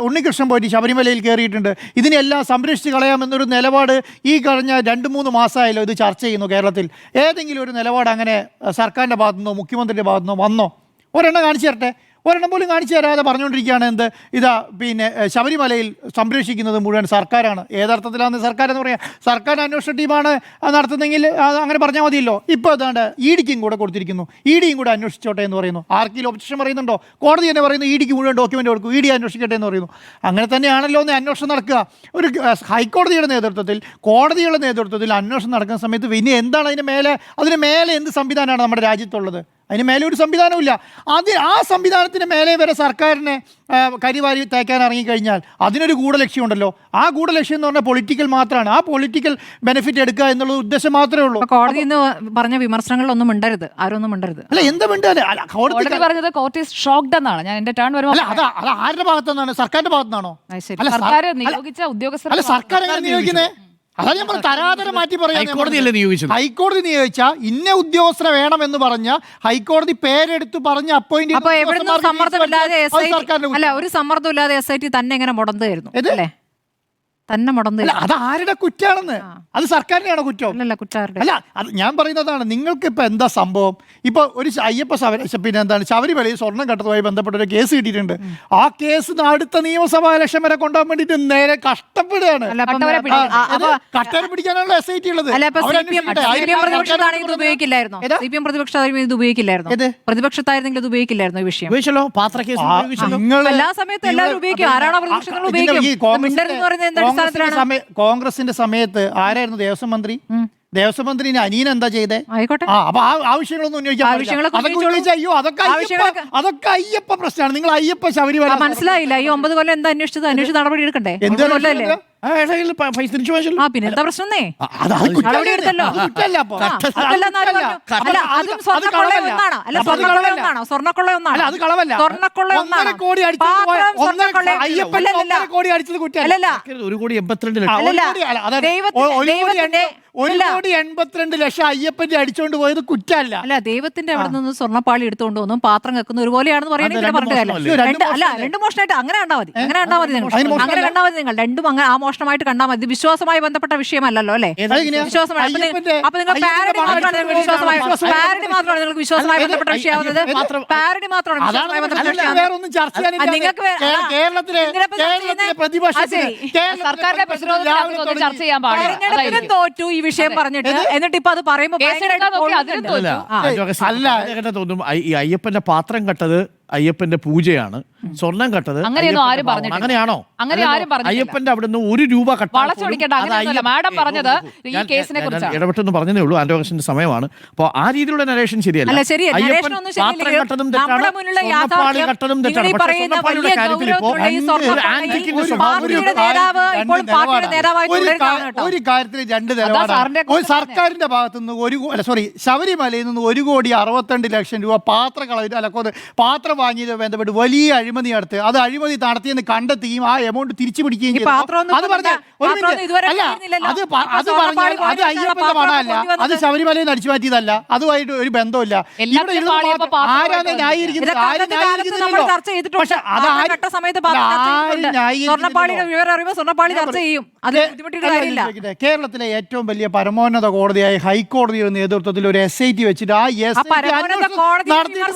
ഉണ്ണികൃഷ്ണൻ പോയിട്ട് ശബരിമലയിൽ കയറിയിട്ടുണ്ട്, ഇതിനെല്ലാം സംരക്ഷിച്ച് കളയാമെന്നൊരു നിലപാട് ഈ കഴിഞ്ഞ 2-3 മാസമായല്ലോ ഇത് ചർച്ച ചെയ്യുന്നു കേരളത്തിൽ. ഏതെങ്കിലും ഒരു നിലപാട് അങ്ങനെ സർക്കാരിൻ്റെ ഭാഗത്തുനിന്നോ മുഖ്യമന്ത്രിയുടെ ഭാഗത്തുനിന്നോ വന്നോ? ഒരെണ്ണം കാണിച്ചു തരട്ടെ. ഒരെണ്ണം പോലും കാണിച്ചു തരാതെ പറഞ്ഞുകൊണ്ടിരിക്കുകയാണ് എന്ത്, ഇതാ പിന്നെ ശബരിമലയിൽ സംരക്ഷിക്കുന്നത് മുഴുവൻ സർക്കാരാണ്. ഏതർത്ഥത്തിലാണ് സർക്കാർ എന്ന് പറയാം? സർക്കാർ അന്വേഷണ ടീമാണ് നടത്തുന്നതെങ്കിൽ അങ്ങനെ പറഞ്ഞാൽ മതിയല്ലോ. ഇപ്പോൾ അതാണ്ട് EDക്കും കൂടെ കൊടുത്തിരിക്കുന്നു, EDയും കൂടെ അന്വേഷിച്ചോട്ടെ എന്ന് പറയുന്നു. ആർക്കെങ്കിലും ഒബ്ജക്ഷൻ പറയുന്നുണ്ടോ? കോടതി തന്നെ പറയുന്നു EDക്ക് മുഴുവൻ ഡോക്യുമെൻ്റ് കൊടുക്കും, ED അന്വേഷിക്കട്ടെ എന്ന് പറയുന്നു. അങ്ങനെ തന്നെയാണല്ലോ ഒന്ന് അന്വേഷണം നടക്കുക. ഒരു ഹൈക്കോടതിയുടെ നേതൃത്വത്തിൽ, കോടതിയുടെ നേതൃത്വത്തിൽ അന്വേഷണം നടക്കുന്ന സമയത്ത് പിന്നെ എന്താണ് അതിന് മേലെ എന്ത് സംവിധാനമാണ് നമ്മുടെ രാജ്യത്തുള്ളത്? അതിന് മേലെ ഒരു സംവിധാനമില്ല. ആ സംവിധാനത്തിന് മേലെ വരെ സർക്കാരിനെ കരിവാരി തേക്കാൻ ഇറങ്ങിക്കഴിഞ്ഞാൽ അതിനൊരു ഗൂഢലക്ഷ്യമുണ്ടല്ലോ. ആ ഗൂഢലക്ഷ്യം എന്ന് പറഞ്ഞാൽ പൊളിറ്റിക്കൽ മാത്രമാണ്. ആ പൊളിറ്റിക്കൽ ബെനിഫിറ്റ് എടുക്കുക എന്നുള്ള ഉദ്ദേശം മാത്രമേ ഉള്ളൂ. കോടതി എന്ന് പറഞ്ഞ വിമർശനങ്ങളൊന്നും മിണ്ടരുത്, ആരൊന്നും മിണ്ടരുത്. അല്ല, എന്താ മിണ്ടാതെ? കോടതി പറഞ്ഞത് കോർട്ട് ഈസ് ഷോക്ക്ഡ് എന്നാണ്. ഞാൻ എന്റെ ടേൺ വരുമ്പോൾ അത് ആരുടെ ഭാഗത്തുനിന്നാണ്? സർക്കാരിന്റെ ഭാഗത്തുനിന്നാണോ? സർക്കാർ നിയോഗിച്ച ഉദ്യോഗസ്ഥർ. അല്ല, സർക്കാർ എങ്ങനെ നിയോഗിക്കുന്നത്? അതാ ഞാൻ തരാതരം മാറ്റി പറയാം. ഹൈക്കോടതിയല്ലേ നിയോഗിച്ചത്? ഹൈക്കോടതി നിയോഗിച്ച ഇന്ന ഉദ്യോഗസ്ഥരെ വേണമെന്ന് പറഞ്ഞ ഹൈക്കോടതി പേരെടുത്ത് പറഞ്ഞ് അപ്പോയിന്റ് അപ്പൊ എവിടുന്ന് സമ്മർദ്ദമില്ലാതെ ഒരു സമ്മർദ്ദമില്ലാതെ SIT തന്നെ എങ്ങനെ മുടന്തായിരുന്നു അല്ലേ? തന്നെ മുടന്നില്ല. അത് ആരുടെ കുറ്റാണെന്ന്? അത് സർക്കാരിനെയാണോ കുറ്റം? അല്ല, കുറ്റാരുടെ. അല്ല, അത് ഞാൻ പറയുന്നതാണ്. നിങ്ങൾക്ക് ഇപ്പൊ എന്താ സംഭവം? ഇപ്പൊ ഒരു ശബരിമലയിൽ സ്വർണ്ണം കട്ടതുമായി ബന്ധപ്പെട്ട ഒരു കേസ് കിട്ടിയിട്ടുണ്ട്. ആ കേസ് അടുത്ത നിയമസഭാ ഇലക്ഷൻ വരെ കൊണ്ടുപോകാൻ വേണ്ടിട്ട് നേരെ കഷ്ടപ്പെടുകയാണ്. കട്ടേരെ പിടിക്കാനാണല്ലോ SIT ഉള്ളത്. പ്രതിപക്ഷത്തായിരുന്നെങ്കിൽ ഇത് ഉപയോഗിക്കില്ലായിരുന്നു ഈ വിഷയം. എല്ലാ സമയത്തും എല്ലാവരും ഉപയോഗിക്കും. ആരാണോ പ്രതിപക്ഷങ്ങൾ ഉപയോഗിക്കും. കോൺഗ്രസിന്റെ സമയത്ത് ആരായിരുന്നു ദേവസ്വം മന്ത്രി? ദേവസ്വം മന്ത്രി അനിയൻ എന്താ ചെയ്തേ? ആയിക്കോട്ടെ. അപ്പൊ ആ ആവശ്യങ്ങളൊന്നും ഉന്നയിക്കാൻ അയ്യോ അതൊക്കെ അയ്യപ്പ പ്രശ്നമാണ്. നിങ്ങൾ അയ്യപ്പ ശബരിമല മനസ്സിലായില്ല. ഈ 9 കൊല്ലം എന്താ അന്വേഷിച്ചത്? അന്വേഷിച്ച് നടപടി എടുക്കണ്ടേ? പിന്നെന്താ പ്രശ്നം? നടപടി എടുത്തല്ലോ. സ്വർണ്ണക്കൊള്ള ഒന്നാണ്. ലക്ഷം അയ്യപ്പന്റെ അടിച്ചോണ്ട് പോയത് കുറ്റമല്ല. അല്ല, ദൈവത്തിന്റെ അവിടെ നിന്ന് സ്വർണ്ണപ്പാളി എടുത്തുകൊണ്ട് വന്നും പാത്രം വെക്കുന്ന ഒരുപോലെയാണെന്ന് പറയുന്നത് പറഞ്ഞില്ല. അല്ല, 2 മോഷണമായിട്ട് അങ്ങനെ കണ്ടാൽ മതി. അങ്ങനെ കണ്ടാൽ മതി നിങ്ങൾ രണ്ടും അങ്ങനെ ആ മോഷണമായിട്ട് കണ്ടാൽ മതി. വിശ്വാസമായി ബന്ധപ്പെട്ട വിഷയമല്ലല്ലോ അല്ലേ? വിശ്വാസമായി. അപ്പൊ നിങ്ങൾ പാരഡി മാത്രമാണ് നിങ്ങൾക്ക് വിശ്വാസമായി ബന്ധപ്പെട്ട വിഷയമാവുന്നത്. പാരഡി മാത്രമാണ് വിശ്വാസമായി ബന്ധപ്പെട്ട വിഷയം. സർക്കാരിന്റെ പ്രതിരോധം ചർച്ച ചെയ്യാൻ പാടില്ല. തോറ്റു ഈ വിഷയം പറഞ്ഞിട്ട്, എന്നിട്ട് ഇപ്പൊ അത് പറയുമ്പോൾ തോന്നും ഈ അയ്യപ്പന്റെ പാത്രം കട്ടത് അയ്യപ്പന്റെ പൂജയാണ്, സ്വർണം കട്ടത് അങ്ങനെയൊന്നും ആരും പറഞ്ഞിട്ടില്ല. അങ്ങനെയാണോ? അങ്ങനെ ആരും പറഞ്ഞില്ല. അയ്യപ്പന്റെ അവിടുന്ന് 1 രൂപ മാഡം പറഞ്ഞത് ഈ കേസിനെ കുറിച്ചാണ്. ഇടപെട്ടെന്ന് പറഞ്ഞതേ ഉള്ളൂ. ആന്റോഗസിന്റെ സമയമാണ്. അപ്പോൾ ആ രീതിയിലുള്ള നരേഷൻ ശരിയല്ല. പാത്രം കട്ടതും തെറ്റാണ്, സ്വർണ്ണപ്പാളി കട്ടതും തെറ്റാണ്. പക്ഷേ സ്വർണ്ണപ്പാളിയുടെ കാര്യത്തിൽ ഒരു കാര്യത്തിൽ 2 നിലപാടാണ്. സർക്കാരിന്റെ ഭാഗത്തുനിന്ന് ശബരിമലയിൽ നിന്ന് 1,62,00,000 രൂപ പാത്രം വാങ്ങിയത് ബന്ധപ്പെട്ട് വലിയ അഴിമതി നടത്തി, അത് അഴിമതി നടത്തിയെന്ന് കണ്ടെത്തുകയും ആ എമൗണ്ട് തിരിച്ചു പിടിക്കുകയും ചെയ്തു. അത് അയ്യപ്പന്റെ പണമല്ല, അത് ശബരിമലയിൽ നിന്ന് അടിച്ചു മാറ്റിയതല്ല, അതുമായിട്ട് ഒരു ബന്ധമില്ല. ആരാണ് ന്യായീകരിക്കുന്നത്? കേരളത്തിലെ ഏറ്റവും വലിയ പരമോന്നത കോടതിയായ ഹൈക്കോടതിയുടെ നേതൃത്വത്തിൽ ഒരു SIT വെച്ചിട്ട് ആ SIT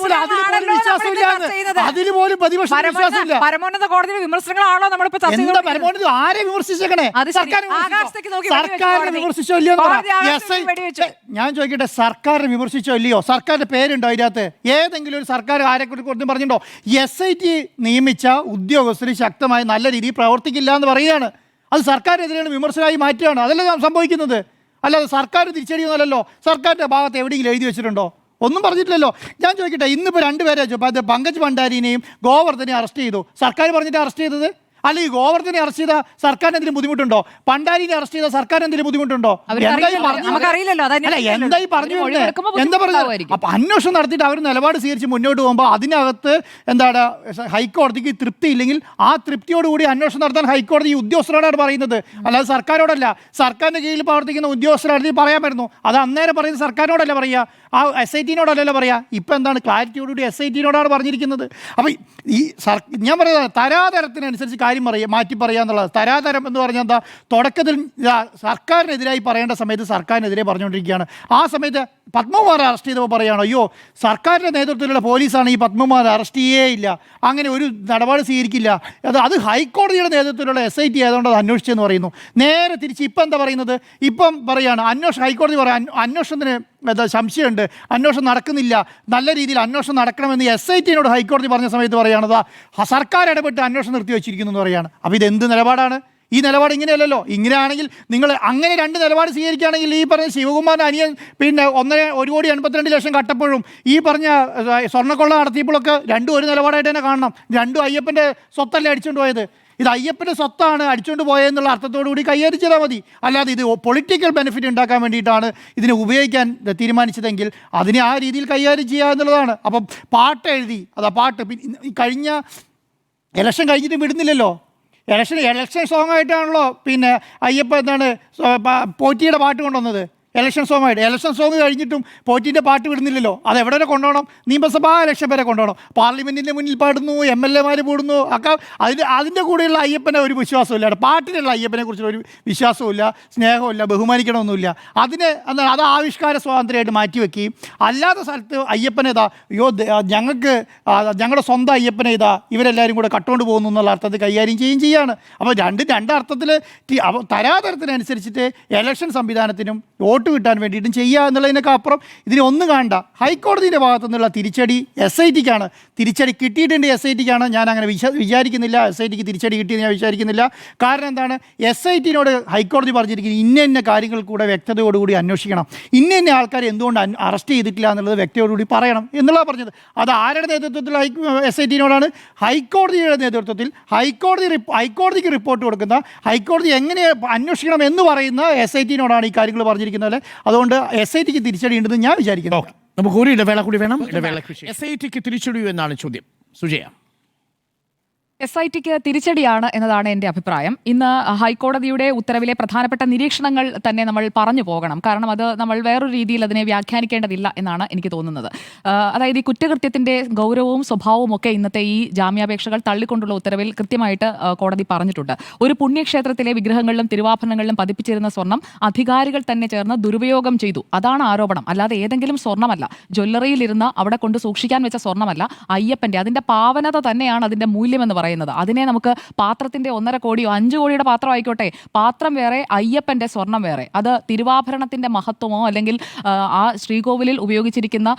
പറയുന്നത്. അതിന് പോലും പ്രതിപക്ഷം വിശ്വാസമില്ല. പരമോന്നത കോടതിയുടെ വിമർശനങ്ങളാണോ നമ്മളിപ്പോ ചർച്ച എന്താ പരമോന്നത ആരെ വിമർശിച്ചേക്കണേ? സർക്കാരിനെ വിമർശിച്ചോ ഇല്ലയോ? ഞാൻ ചോദിക്കട്ടെ, സർക്കാരിനെ വിമർശിച്ചോ ഇല്ലയോ? സർക്കാരിന്റെ പേരുണ്ടോ അതിനകത്ത്? ഏതെങ്കിലും ഒരു സർക്കാർ ആരെക്കുറിച്ച് പറഞ്ഞിട്ടുണ്ടോ? SIT നിയമിച്ച ഉദ്യോഗസ്ഥർ ശക്തമായി നല്ല രീതിയിൽ പ്രവർത്തിക്കില്ല എന്ന് പറയുകയാണ്. അത് സർക്കാരിനെതിരെയാണ് വിമർശനമായി മാറ്റുകയാണ്. അതല്ലേ സംഭവിക്കുന്നത്. അല്ലാതെ സർക്കാർ തിരിച്ചടിയൊന്നുമല്ലല്ലോ. സർക്കാരിൻ്റെ ഭാഗത്ത് എവിടെയെങ്കിലും എഴുതി വെച്ചിട്ടുണ്ടോ? ഒന്നും പറഞ്ഞിട്ടില്ലല്ലോ. ഞാൻ ചോദിക്കട്ടെ, ഇന്നിപ്പോൾ രണ്ടുപേരെ പങ്കജ് ഭണ്ഡാരിനെയും ഗോവർദ്ധനെയും അറസ്റ്റ് ചെയ്തു. സർക്കാർ പറഞ്ഞിട്ട് അറസ്റ്റ് ചെയ്തത്? അല്ലെങ്കിൽ ഗോവർദ്ധനെ അറസ്റ്റ് ചെയ്ത സർക്കാരിന് എന്തെങ്കിലും ബുദ്ധിമുട്ടുണ്ടോ? ഭണ്ഡാരിനെ അറസ്റ്റ് ചെയ്ത സർക്കാരിന് എന്തെങ്കിലും ബുദ്ധിമുട്ടുണ്ടോ? എന്തായി പറഞ്ഞു? എന്താ പറഞ്ഞു? അപ്പൊ അന്വേഷണം നടത്തിയിട്ട് അവർ നിലപാട് സ്വീകരിച്ച് മുന്നോട്ട് പോകുമ്പോൾ അതിനകത്ത് എന്താണ് ഹൈക്കോടതിക്ക് തൃപ്തി ഇല്ലെങ്കിൽ ആ തൃപ്തിയോടുകൂടി അന്വേഷണം നടത്താൻ ഹൈക്കോടതി ഈ ഉദ്യോഗസ്ഥരോടാണ് പറയുന്നത്, അല്ലാതെ സർക്കാരോടല്ല. സർക്കാരിന്റെ കീഴിൽ പ്രവർത്തിക്കുന്ന ഉദ്യോഗസ്ഥരാണെങ്കിൽ പറയാൻ പറ്റുന്നു. അത് അന്നേരം പറയുന്നത് സർക്കാരിനോടല്ല പറയുക, ആ SIT-നോടല്ലല്ലോ പറയുക. ഇപ്പം എന്താണ് ക്ലാരിറ്റിയോടുകൂടി SIT-നോടാണ് പറഞ്ഞിരിക്കുന്നത്. അപ്പോൾ ഈ ഞാൻ പറയുന്നത് തരാതരത്തിനനുസരിച്ച് കാര്യം മാറ്റി പറയുക എന്നുള്ളത്. തരാതരം എന്ന് പറഞ്ഞാൽ എന്താ? തുടക്കത്തിൽ സർക്കാരിനെതിരായി പറയേണ്ട സമയത്ത് സർക്കാരിനെതിരെ പറഞ്ഞുകൊണ്ടിരിക്കുകയാണ്. ആ സമയത്ത് പത്മകുമാർ അറസ്റ്റ് ചെയ്തപ്പോൾ പറയുകയാണോ, അയ്യോ സർക്കാരിൻ്റെ നേതൃത്വത്തിലുള്ള പോലീസാണ് ഈ പത്മകുമാർ അറസ്റ്റ് ചെയ്യേയില്ല, അങ്ങനെ ഒരു നിലപാട് സ്വീകരിക്കില്ല, അത് ഹൈക്കോടതിയുടെ നേതൃത്വത്തിലുള്ള SIT ആയതുകൊണ്ട് അത് അന്വേഷിച്ചെന്ന് പറയുന്നു. നേരെ തിരിച്ച് ഇപ്പം എന്താ പറയുന്നത്? ഇപ്പം പറയുകയാണ് ഹൈക്കോടതി പറയാൻ അന്വേഷണത്തിന് സംശയമുണ്ട്, അന്വേഷണം നടക്കുന്നില്ല, നല്ല രീതിയിൽ അന്വേഷണം നടക്കണമെന്ന് SIT-നോട് ഹൈക്കോടതി പറഞ്ഞ സമയത്ത് പറയുകയാണത് സർക്കാർ ഇടപെട്ട് അന്വേഷണം നിർത്തിവെച്ചിരിക്കുന്നു എന്ന് പറയുകയാണ്. അപ്പോൾ ഇതെന്ത് നിലപാടാണ്? ഈ നിലപാട് ഇങ്ങനെയല്ലല്ലോ. ഇങ്ങനെയാണെങ്കിൽ നിങ്ങൾ അങ്ങനെ രണ്ട് നിലപാട് സ്വീകരിക്കുകയാണെങ്കിൽ ഈ പറഞ്ഞ ശിവകുമാറിൻ്റെ അനിയൻ പിന്നെ 1,82,00,000 കട്ടപ്പോഴും ഈ പറഞ്ഞ സ്വർണ്ണക്കൊള്ള നടത്തിയപ്പോഴൊക്കെ രണ്ടും ഒരു നിലപാടായിട്ട് തന്നെ കാണണം. രണ്ടും അയ്യപ്പൻ്റെ സ്വത്തല്ലേ അടിച്ചുകൊണ്ട് പോയത്. ഇത് അയ്യപ്പൻ്റെ സ്വത്താണ് അടിച്ചുകൊണ്ട് പോയതെന്നുള്ള അർത്ഥത്തോടു കൂടി കൈകാര്യം ചെയ്താൽ മതി. അല്ലാതെ ഇത് പൊളിറ്റിക്കൽ ബെനിഫിറ്റ് ഉണ്ടാക്കാൻ വേണ്ടിയിട്ടാണ് ഇതിനെ ഉപയോഗിക്കാൻ തീരുമാനിച്ചതെങ്കിൽ അതിനെ ആ രീതിയിൽ കൈകാര്യം ചെയ്യുക എന്നുള്ളതാണ്. അപ്പം പാട്ട് എഴുതി, പാട്ട് ഈ കഴിഞ്ഞ ഇലക്ഷൻ കഴിഞ്ഞിട്ട് വിടുന്നില്ലല്ലോ. ഇലക്ഷൻ സോങ് ആയിട്ടാണല്ലോ പിന്നെ അയ്യപ്പ എന്താണ് പോറ്റിയുടെ പാട്ട് കൊണ്ടുവന്നത്. ഇലക്ഷൻ സോങ് കഴിഞ്ഞിട്ടും പോറ്റീൻ്റെ പാട്ട് വിടുന്നില്ലല്ലോ. അത് എവിടെ വരെ കൊണ്ടുപോകണം? നിയമസഭാ ഇലക്ഷൻ വരെ കൊണ്ടുപോകണം. പാർലമെൻറ്റിൻ്റെ മുന്നിൽ പാടുന്നു, MLA-മാർ പാടുന്നു ഒക്കെ. അതിൻ്റെ കൂടെയുള്ള അയ്യപ്പനെ ഒരു വിശ്വാസമില്ല, പാട്ടിലുള്ള അയ്യപ്പനെ കുറിച്ചുള്ള ഒരു വിശ്വാസമില്ല, സ്നേഹമില്ല, ബഹുമാനിക്കണമെന്നില്ല. അത് ആവിഷ്കാര സ്വാതന്ത്ര്യമായിട്ട് മാറ്റിവെക്കുകയും അല്ലാത്ത സ്ഥലത്ത് അയ്യപ്പനെ ഞങ്ങൾക്ക് ഞങ്ങളുടെ സ്വന്തം അയ്യപ്പനെ ഇവരെല്ലാവരും കൂടെ കട്ടുകൊണ്ട് പോകുന്നു എന്നുള്ള അർത്ഥത്തിൽ കൈകാര്യം ചെയ്യാണ്. അപ്പോൾ രണ്ടർത്ഥത്തിൽ തരാതരത്തിനനുസരിച്ചിട്ട് ഇലക്ഷൻ സംവിധാനത്തിനും വോട്ട് കിട്ടാൻ വേണ്ടിയിട്ടും ചെയ്യുക എന്നുള്ളതിനൊക്കെ അപ്പുറം ഇതിനെ ഒന്നും കാണണ്ട. ഹൈക്കോടതിയുടെ ഭാഗത്തു നിന്നുള്ള തിരിച്ചടി SIT-ക്കാണ്. തിരിച്ചടി കിട്ടിയിട്ടുണ്ട് SIT-ക്കാണ്. ഞാൻ അങ്ങനെ വിചാരിക്കുന്നില്ല SIT-ക്ക് തിരിച്ചടി കിട്ടിയെന്ന് ഞാൻ വിചാരിക്കുന്നില്ല. കാരണം എന്താണ്? SIT-നോട് ഹൈക്കോടതി പറഞ്ഞിരിക്കുന്നത് ഇന്ന കാര്യങ്ങൾ കൂടെ വ്യക്തതയോടുകൂടി അന്വേഷിക്കണം, ഇന്ന ആൾക്കാരെ എന്തുകൊണ്ട് അറസ്റ്റ് ചെയ്തിട്ടില്ല എന്നുള്ളത് വ്യക്തതയോടുകൂടി പറയണം എന്നുള്ളതാണ് പറഞ്ഞത്. അത് ആരുടെ നേതൃത്വത്തിൽ SIT-നോടാണ്? ഹൈക്കോടതിയുടെ നേതൃത്വത്തിൽ ഹൈക്കോടതിക്ക് റിപ്പോർട്ട് കൊടുക്കുന്ന, ഹൈക്കോടതി എങ്ങനെ അന്വേഷിക്കണം എന്ന് പറയുന്ന SIT-നോടാണ് ഈ കാര്യങ്ങൾ പറഞ്ഞിരിക്കുന്നത്. അതുകൊണ്ട് SIT-ക്ക് തിരിച്ചടി ഉണ്ടെന്ന് ഞാൻ വിചാരിക്കുന്നു. നമുക്ക് ഒരു ഇടവേള കൂടി വേണം. SIT-ക്ക് തിരിച്ചടിയൂ എന്നാണ് ചോദ്യം. സുജയ, SIT-ക്ക് തിരിച്ചടിയാണ് എന്നതാണ് എൻ്റെ അഭിപ്രായം. ഇന്ന് ഹൈക്കോടതിയുടെ ഉത്തരവിലെ പ്രധാനപ്പെട്ട നിരീക്ഷണങ്ങൾ തന്നെ നമ്മൾ പറഞ്ഞു പോകണം. കാരണം അത് നമ്മൾ വേറൊരു രീതിയിൽ അതിനെ വ്യാഖ്യാനിക്കേണ്ടതില്ല എന്നാണ് എനിക്ക് തോന്നുന്നത്. അതായത് ഈ കുറ്റകൃത്യത്തിൻ്റെ ഗൗരവവും സ്വഭാവവും ഒക്കെ ഇന്നത്തെ ഈ ജാമ്യാപേക്ഷകൾ തള്ളിക്കൊണ്ടുള്ള ഉത്തരവിൽ കൃത്യമായിട്ട് കോടതി പറഞ്ഞിട്ടുണ്ട്. ഒരു പുണ്യക്ഷേത്രത്തിലെ വിഗ്രഹങ്ങളിലും തിരുവാഭരണങ്ങളിലും പതിപ്പിച്ചിരുന്ന സ്വർണം അധികാരികൾ തന്നെ ചേർന്ന് ദുരുപയോഗം ചെയ്തു. അതാണ് ആരോപണം. അല്ലാതെ ഏതെങ്കിലും സ്വർണ്ണമല്ല, ജ്വല്ലറിയിലിരുന്ന് അവിടെ കൊണ്ട് സൂക്ഷിക്കാൻ വെച്ച സ്വർണ്ണമല്ല. അയ്യപ്പൻ്റെ അതിൻ്റെ പാവനത തന്നെയാണ് അതിൻ്റെ മൂല്യമെന്ന് പറയുന്നത്. അതിനെ നമുക്ക് പാത്രത്തിന്റെ 1.5 കോടിയോ 5 കോടിയുടെ പാത്രം ആയിക്കോട്ടെ, പാത്രം വേറെ, അയ്യപ്പന്റെ സ്വർണം വേറെ. അത് തിരുവാഭരണത്തിന്റെ മഹത്വമോ അല്ലെങ്കിൽ ആ ശ്രീകോവിലിൽ ഉപയോഗിച്ചിരിക്കുന്ന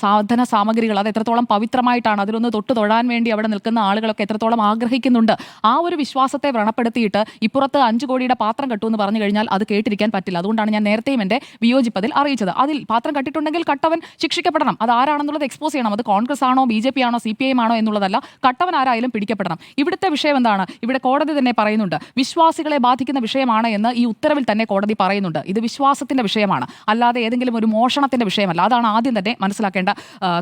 സാധന സാമഗ്രികൾ അത് എത്രത്തോളം പവിത്രമായിട്ടാണ്, അതിലൊന്ന് തൊട്ട് തൊഴാൻ വേണ്ടി അവിടെ നിൽക്കുന്ന ആളുകളൊക്കെ എത്രത്തോളം ആഗ്രഹിക്കുന്നുണ്ട്. ആ ഒരു വിശ്വാസത്തെ വ്രണപ്പെടുത്തിയിട്ട് ഇപ്പുറത്ത് 5 കോടിയുടെ പാത്രം കെട്ടുമെന്ന് പറഞ്ഞു കഴിഞ്ഞാൽ അത് കേട്ടിരിക്കാൻ പറ്റില്ല. അതുകൊണ്ടാണ് ഞാൻ നേരത്തെയും എൻ്റെ വിയോജിപ്പതിൽ അറിയിച്ചത്. അതിൽ പാത്രം കട്ടിട്ടുണ്ടെങ്കിൽ കട്ടവൻ ശിക്ഷിക്കപ്പെടണം. അത് ആരാണെന്നുള്ളത് എക്സ്പോസ് ചെയ്യണം. അത് കോൺഗ്രസ് ആണോ BJP ആണോ CPIM ആണോ എന്നുള്ളതല്ല, കട്ടവൻ ആരായാലും പിടിക്കപ്പെടണം. ഇവിടുത്തെ വിഷയം എന്താണ്? ഇവിടെ കോടതി തന്നെ പറയുന്നുണ്ട്, വിശ്വാസികളെ ബാധിക്കുന്ന വിഷയമാണ് എന്ന് ഈ ഉത്തരവിൽ തന്നെ കോടതി പറയുന്നുണ്ട്. ഇത് വിശ്വാസത്തിന്റെ വിഷയമാണ്, അല്ലാതെ ഏതെങ്കിലും ഒരു മോഷണത്തിന്റെ വിഷയമല്ല. അതാണ് ആദ്യം തന്നെ മനസ്സിലാക്കേണ്ട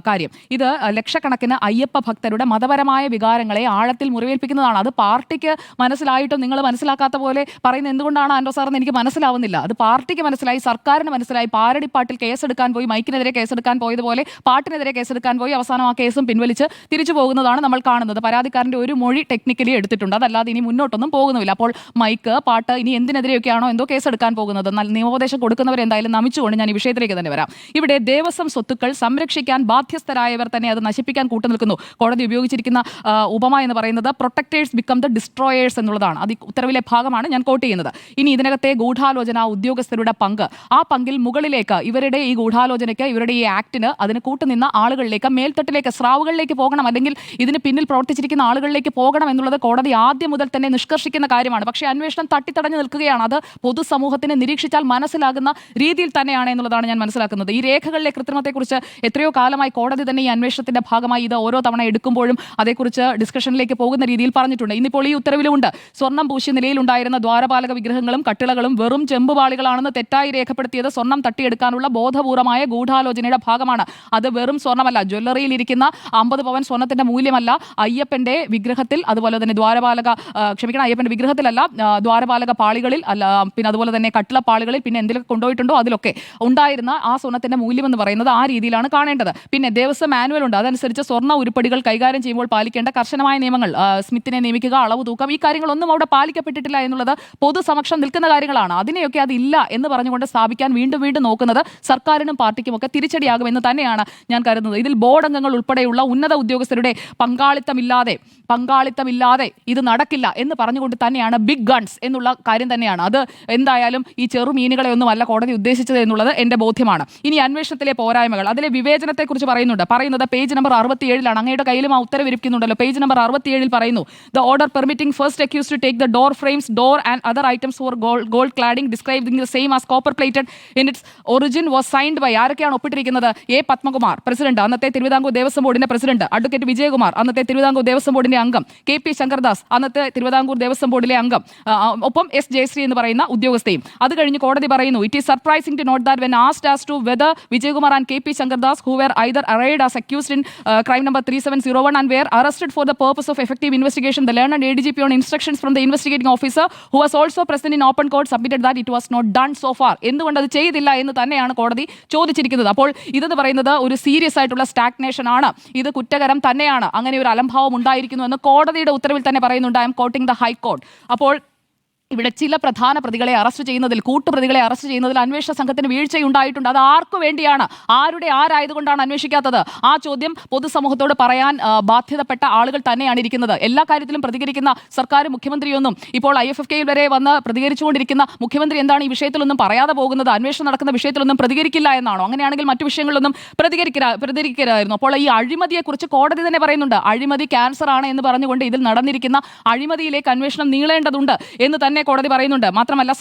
കാര്യം. ഇത് ലക്ഷക്കണക്കിന് അയ്യപ്പ ഭക്തരുടെ മതപരമായ വികാരങ്ങളെ ആഴത്തിൽ മുറിവേൽപ്പിക്കുന്നതാണ്. അത് പാർട്ടിക്ക് മനസ്സിലായിട്ടും നിങ്ങൾ മനസ്സിലാക്കാത്ത പോലെ പറയുന്നത് എന്തുകൊണ്ടാണ് ആൻഡോ സാർ എന്ന് എനിക്ക് മനസ്സിലാവുന്നില്ല. അത് പാർട്ടിക്ക് മനസ്സിലായി, സർക്കാരിന് മനസ്സിലായി. പാരടിപ്പാട്ടിൽ കേസെടുക്കാൻ പോയി, മൈക്കിനെതിരെ കേസെടുക്കാൻ പോയതുപോലെ പാട്ടിനെതിരെ കേസെടുക്കാൻ പോയി അവസാനം ആ കേസും പിൻവലിച്ച് തിരിച്ചു പോകുന്നതാണ് നമ്മൾ കാണുന്നത്. പരാതിക്കാരൻ്റെ ഒരു മൊഴി ടെക്നിക്കലി എടുത്തിട്ടുണ്ട്. അതല്ലാതെ ഇനി മുന്നോട്ടൊന്നും പോകുന്നില്ല. അപ്പോൾ മൈക്ക്, പാട്ട്, ഇനി എന്തിനെതിരെയൊക്കെയാണോ എന്തോ കേസെടുക്കാൻ പോകുന്നത്. നിയമോപദേശം കൊടുക്കുന്നവരെ എന്തായാലും നമിച്ചുകൊണ്ട് ഞാൻ ഈ വിഷയത്തിലേക്ക് തന്നെ വരാം. ഇവിടെ ദേവസ്വം സ്വത്തുക്കൾ സംരക്ഷിക്കാൻ ബാധ്യസ്ഥരായവർ തന്നെ അത് നശിപ്പിക്കാൻ കൂട്ടുനിൽക്കുന്നു. കോടതി ഉപയോഗിച്ചിരിക്കുന്ന ഉപമ എന്ന് പറയുന്നത് പ്രൊട്ടക്ടേഴ്സ് ബിക്കം ദ ഡിസ്ട്രോയേഴ്സ് എന്നുള്ളതാണ്. അത് ഉത്തരവിലെ ഭാഗമാണ് ഞാൻ കോട്ട് ചെയ്യുന്നത്. ഇനി ഇതിനകത്തെ ഗൂഢാലോചന ഉദ്യോഗസ്ഥരുടെ പങ്ക്, ആ പങ്കിൽ മുകളിലേക്ക് ഇവരുടെ ഈ ഗൂഢാലോചനയ്ക്ക്, ഇവരുടെ ഈ ആക്ടിന് അതിന് കൂട്ടുനിന്ന ആളുകളിലേക്ക്, മേൽത്തട്ടിലേക്ക്, സ്രാവുകളിലേക്ക് പോകണം, അല്ലെങ്കിൽ ഇതിന് പിന്നിൽ പ്രവർത്തിച്ചിരിക്കുന്ന ആളുകളിലേക്ക് പോകണം എന്നുള്ളത് കോടതി ആദ്യം മുതൽ തന്നെ നിഷ്കർഷിക്കുന്ന കാര്യമാണ്. പക്ഷേ അന്വേഷണം തട്ടിത്തടഞ്ഞു നിൽക്കുകയാണ്. അത് പൊതുസമൂഹത്തിന് നിരീക്ഷിച്ചാൽ മനസ്സിലാകുന്ന രീതിയിൽ തന്നെയാണ് എന്നുള്ളതാണ് ഞാൻ മനസ്സിലാക്കുന്നത്. ഈ രേഖകളിലെ കൃത്രിമത്തെക്കുറിച്ച് എത്രയോ കാലമായി കോടതി തന്നെ ഈ അന്വേഷണത്തിന്റെ ഭാഗമായി ഇത് ഓരോ തവണ എടുക്കുമ്പോഴും അതേക്കുറിച്ച് ഡിസ്കഷനിലേക്ക് പോകുന്ന രീതിയിൽ പറഞ്ഞിട്ടുണ്ട്. ഇന്നിപ്പോൾ ഈ ഉത്തരവിലുണ്ട്, സ്വർണം പൂശിയ നിലയിലുണ്ടായിരുന്ന ദ്വാരപാലക വിഗ്രഹങ്ങളും കട്ടിളകളും വെറും ചെമ്പുപാളികളാണെന്ന് തെറ്റായി രേഖപ്പെടുത്തിയത് സ്വർണം തട്ടിയെടുക്കാനുള്ള ബോധപൂർവമായ ഗൂഢാലോചനയുടെ ഭാഗമാണ്. അത് വെറും സ്വർണ്ണമല്ല, ജ്വല്ലറിയിൽ ഇരിക്കുന്ന 50 പവൻ സ്വർണ്ണത്തിന്റെ മൂല്യമല്ല, അയ്യപ്പന്റെ വിഗ്രഹത്തിൽ, അതുപോലെ തന്നെ അയ്യപ്പന്റെ വിഗ്രഹത്തിലല്ല, ദ്വാരപാലക പാളികളിൽ അല്ല, പിന്നെ അതുപോലെ തന്നെ കട്ടിളപ്പാളികളിൽ, പിന്നെ എന്തിലൊക്കെ കൊണ്ടുപോയിട്ടുണ്ടോ അതിലൊക്കെ ഉണ്ടായിരുന്ന ആ സ്വർണ്ണത്തിന്റെ മൂല്യം എന്ന് പറയുന്നത് ആ രീതിയിലാണ് കാണേണ്ടത്. പിന്നെ ദേവസ്വം മാനുവൽ ഉണ്ട്, അതനുസരിച്ച് സ്വർണ്ണ ഉരുപ്പടികൾ കൈകാര്യം ചെയ്യുമ്പോൾ പാലിക്കേണ്ട കർശനമായ നിയമങ്ങൾ, സ്മിത്തിനെ നിയമിക്കുക, അളവ് തൂക്കം, ഈ കാര്യങ്ങളൊന്നും അവിടെ പാലിക്കപ്പെട്ടിട്ടില്ല എന്നുള്ളത് പൊതുസമക്ഷം നിൽക്കുന്ന കാര്യങ്ങളാണ്. അതിനെയൊക്കെ അതില്ല എന്ന് പറഞ്ഞുകൊണ്ട് സ്ഥാപിക്കാൻ വീണ്ടും വീണ്ടും നോക്കുന്നത് സർക്കാരിനും പാർട്ടിക്കും ഒക്കെ തിരിച്ചടിയാകുമെന്ന് തന്നെയാണ് ഞാൻ കരുതുന്നത്. ഇതിൽ ബോർഡ് അംഗങ്ങൾ ഉൾപ്പെടെയുള്ള ഉന്നത ഉദ്യോഗസ്ഥരുടെ പങ്കാളിത്തമില്ലാതെ ഇത് നടക്കില്ല എന്ന് പറഞ്ഞുകൊണ്ട് തന്നെയാണ് ബിഗ് ഗൺസ് എന്നുള്ള കാര്യം തന്നെയാണ്. അത് എന്തായാലും ഈ ചെറുമീനുകളെ ഒന്നും അല്ല കോടതി ഉദ്ദേശിച്ചത് എന്നുള്ളത് എന്റെ ബോധ്യമാണ്. ഇനി അന്വേഷണത്തിലെ പോരായ്മകൾ, അതിലെ വിവേചനത്തെക്കുറിച്ച് പറയുന്നത് പേജ് നമ്പർ 67 അങ്ങയുടെ കയ്യിലും ആ ഉത്തരവിരിക്കുന്നുണ്ടല്ലോ. പേജ് നമ്പർ 67 പറയുന്നു, the order permitting first accused to take the door frames, door and other items for gold cladding describing the same as copper plated in its origin was signed by, ആരൊക്കെയാണ് ഒപ്പിട്ടിരിക്കുന്നത്? A Padmakumar, president, അന്നത്തെ തിരുവിതാംകൂർ ദേവസ്വം ബോർഡിന്റെ president, advocate Vijayakumar, അന്നത്തെ തിരുവിതാംകൂർ ദേവസ്വം ബോർഡിന്റെ അംഗം, K P Sankardas, അന്നത്തെ തിരുവിതാംകൂർ ദേവസ്വം ബോർഡിലെ അംഗം, ഒപ്പം എസ് ജയശ്രീ എന്ന് പറയുന്ന ഉദ്യോഗസ്ഥയും. അത് കഴിഞ്ഞ് കോടതി പറയുന്നു, it is surprising to note that when asked as to whether Vijayakumar and K P Shankardas who were either arraigned as accused in crime number 3701 and were arrested for the purpose of effective investigation, the learned ADGP on instructions from the investigating officer who was also present in open court submitted that it was not done so far. എന്തുകൊണ്ട് അത് ചെയ്തില്ല എന്ന് തന്നെയാണ് കോടതി ചോദിച്ചിരിക്കുന്നത്. അപ്പോൾ ഇതെന്ന് പറയുന്നത് ഒരു സീരിയസ് ആയിട്ടുള്ള സ്റ്റാഗ്നേഷൻ ആണ്, ഇത് കുറ്റകരം തന്നെയാണ്, അങ്ങനെ ഒരു അലംഭാവം ഉണ്ടായിരിക്കുന്നു എന്ന് കോടതിയുടെ ഉത്തരവിൽ തന്നെ പറയുന്നുണ്ട്. I M coating the high court. അപ്പോൾ ഇവിടെ ചില പ്രധാന പ്രതികളെ അറസ്റ്റ് ചെയ്യുന്നതിൽ, കൂട്ടുപ്രതികളെ അറസ്റ്റ് ചെയ്യുന്നതിൽ അന്വേഷണ സംഘത്തിന് വീഴ്ചയുണ്ടായിട്ടുണ്ട്. അത് ആർക്കു വേണ്ടിയാണ്, ആരായതുകൊണ്ടാണ് അന്വേഷിക്കാത്തത്? ആ ചോദ്യം പൊതുസമൂഹത്തോട് പറയാൻ ബാധ്യതപ്പെട്ട ആളുകൾ തന്നെയാണ് ഇരിക്കുന്നത്. എല്ലാ കാര്യത്തിലും പ്രതികരിക്കുന്ന സർക്കാർ, മുഖ്യമന്ത്രിയൊന്നും, ഇപ്പോൾ IFFK വരെ വന്ന് പ്രതികരിച്ചുകൊണ്ടിരിക്കുന്ന മുഖ്യമന്ത്രി എന്താണ് ഈ വിഷയത്തിലൊന്നും പറയാതെ പോകുന്നത്? അന്വേഷണം നടക്കുന്ന വിഷയത്തിലൊന്നും പ്രതികരിക്കില്ല എന്നാണോ? അങ്ങനെയാണെങ്കിൽ മറ്റു വിഷയങ്ങളിലൊന്നും പ്രതികരിക്കരുതായിരുന്നു. അപ്പോൾ ഈ അഴിമതിയെക്കുറിച്ച് കോടതി തന്നെ പറയുന്നുണ്ട്, അഴിമതി ക്യാൻസർ ആണ് എന്ന് പറഞ്ഞുകൊണ്ട് ഇതിൽ നടന്നിരിക്കുന്ന അഴിമതിയിലേക്ക് അന്വേഷണം നീളേണ്ടതുണ്ട് എന്ന് തന്നെ കോടതി പറയുന്നുണ്ട്. മാത്രമല്ല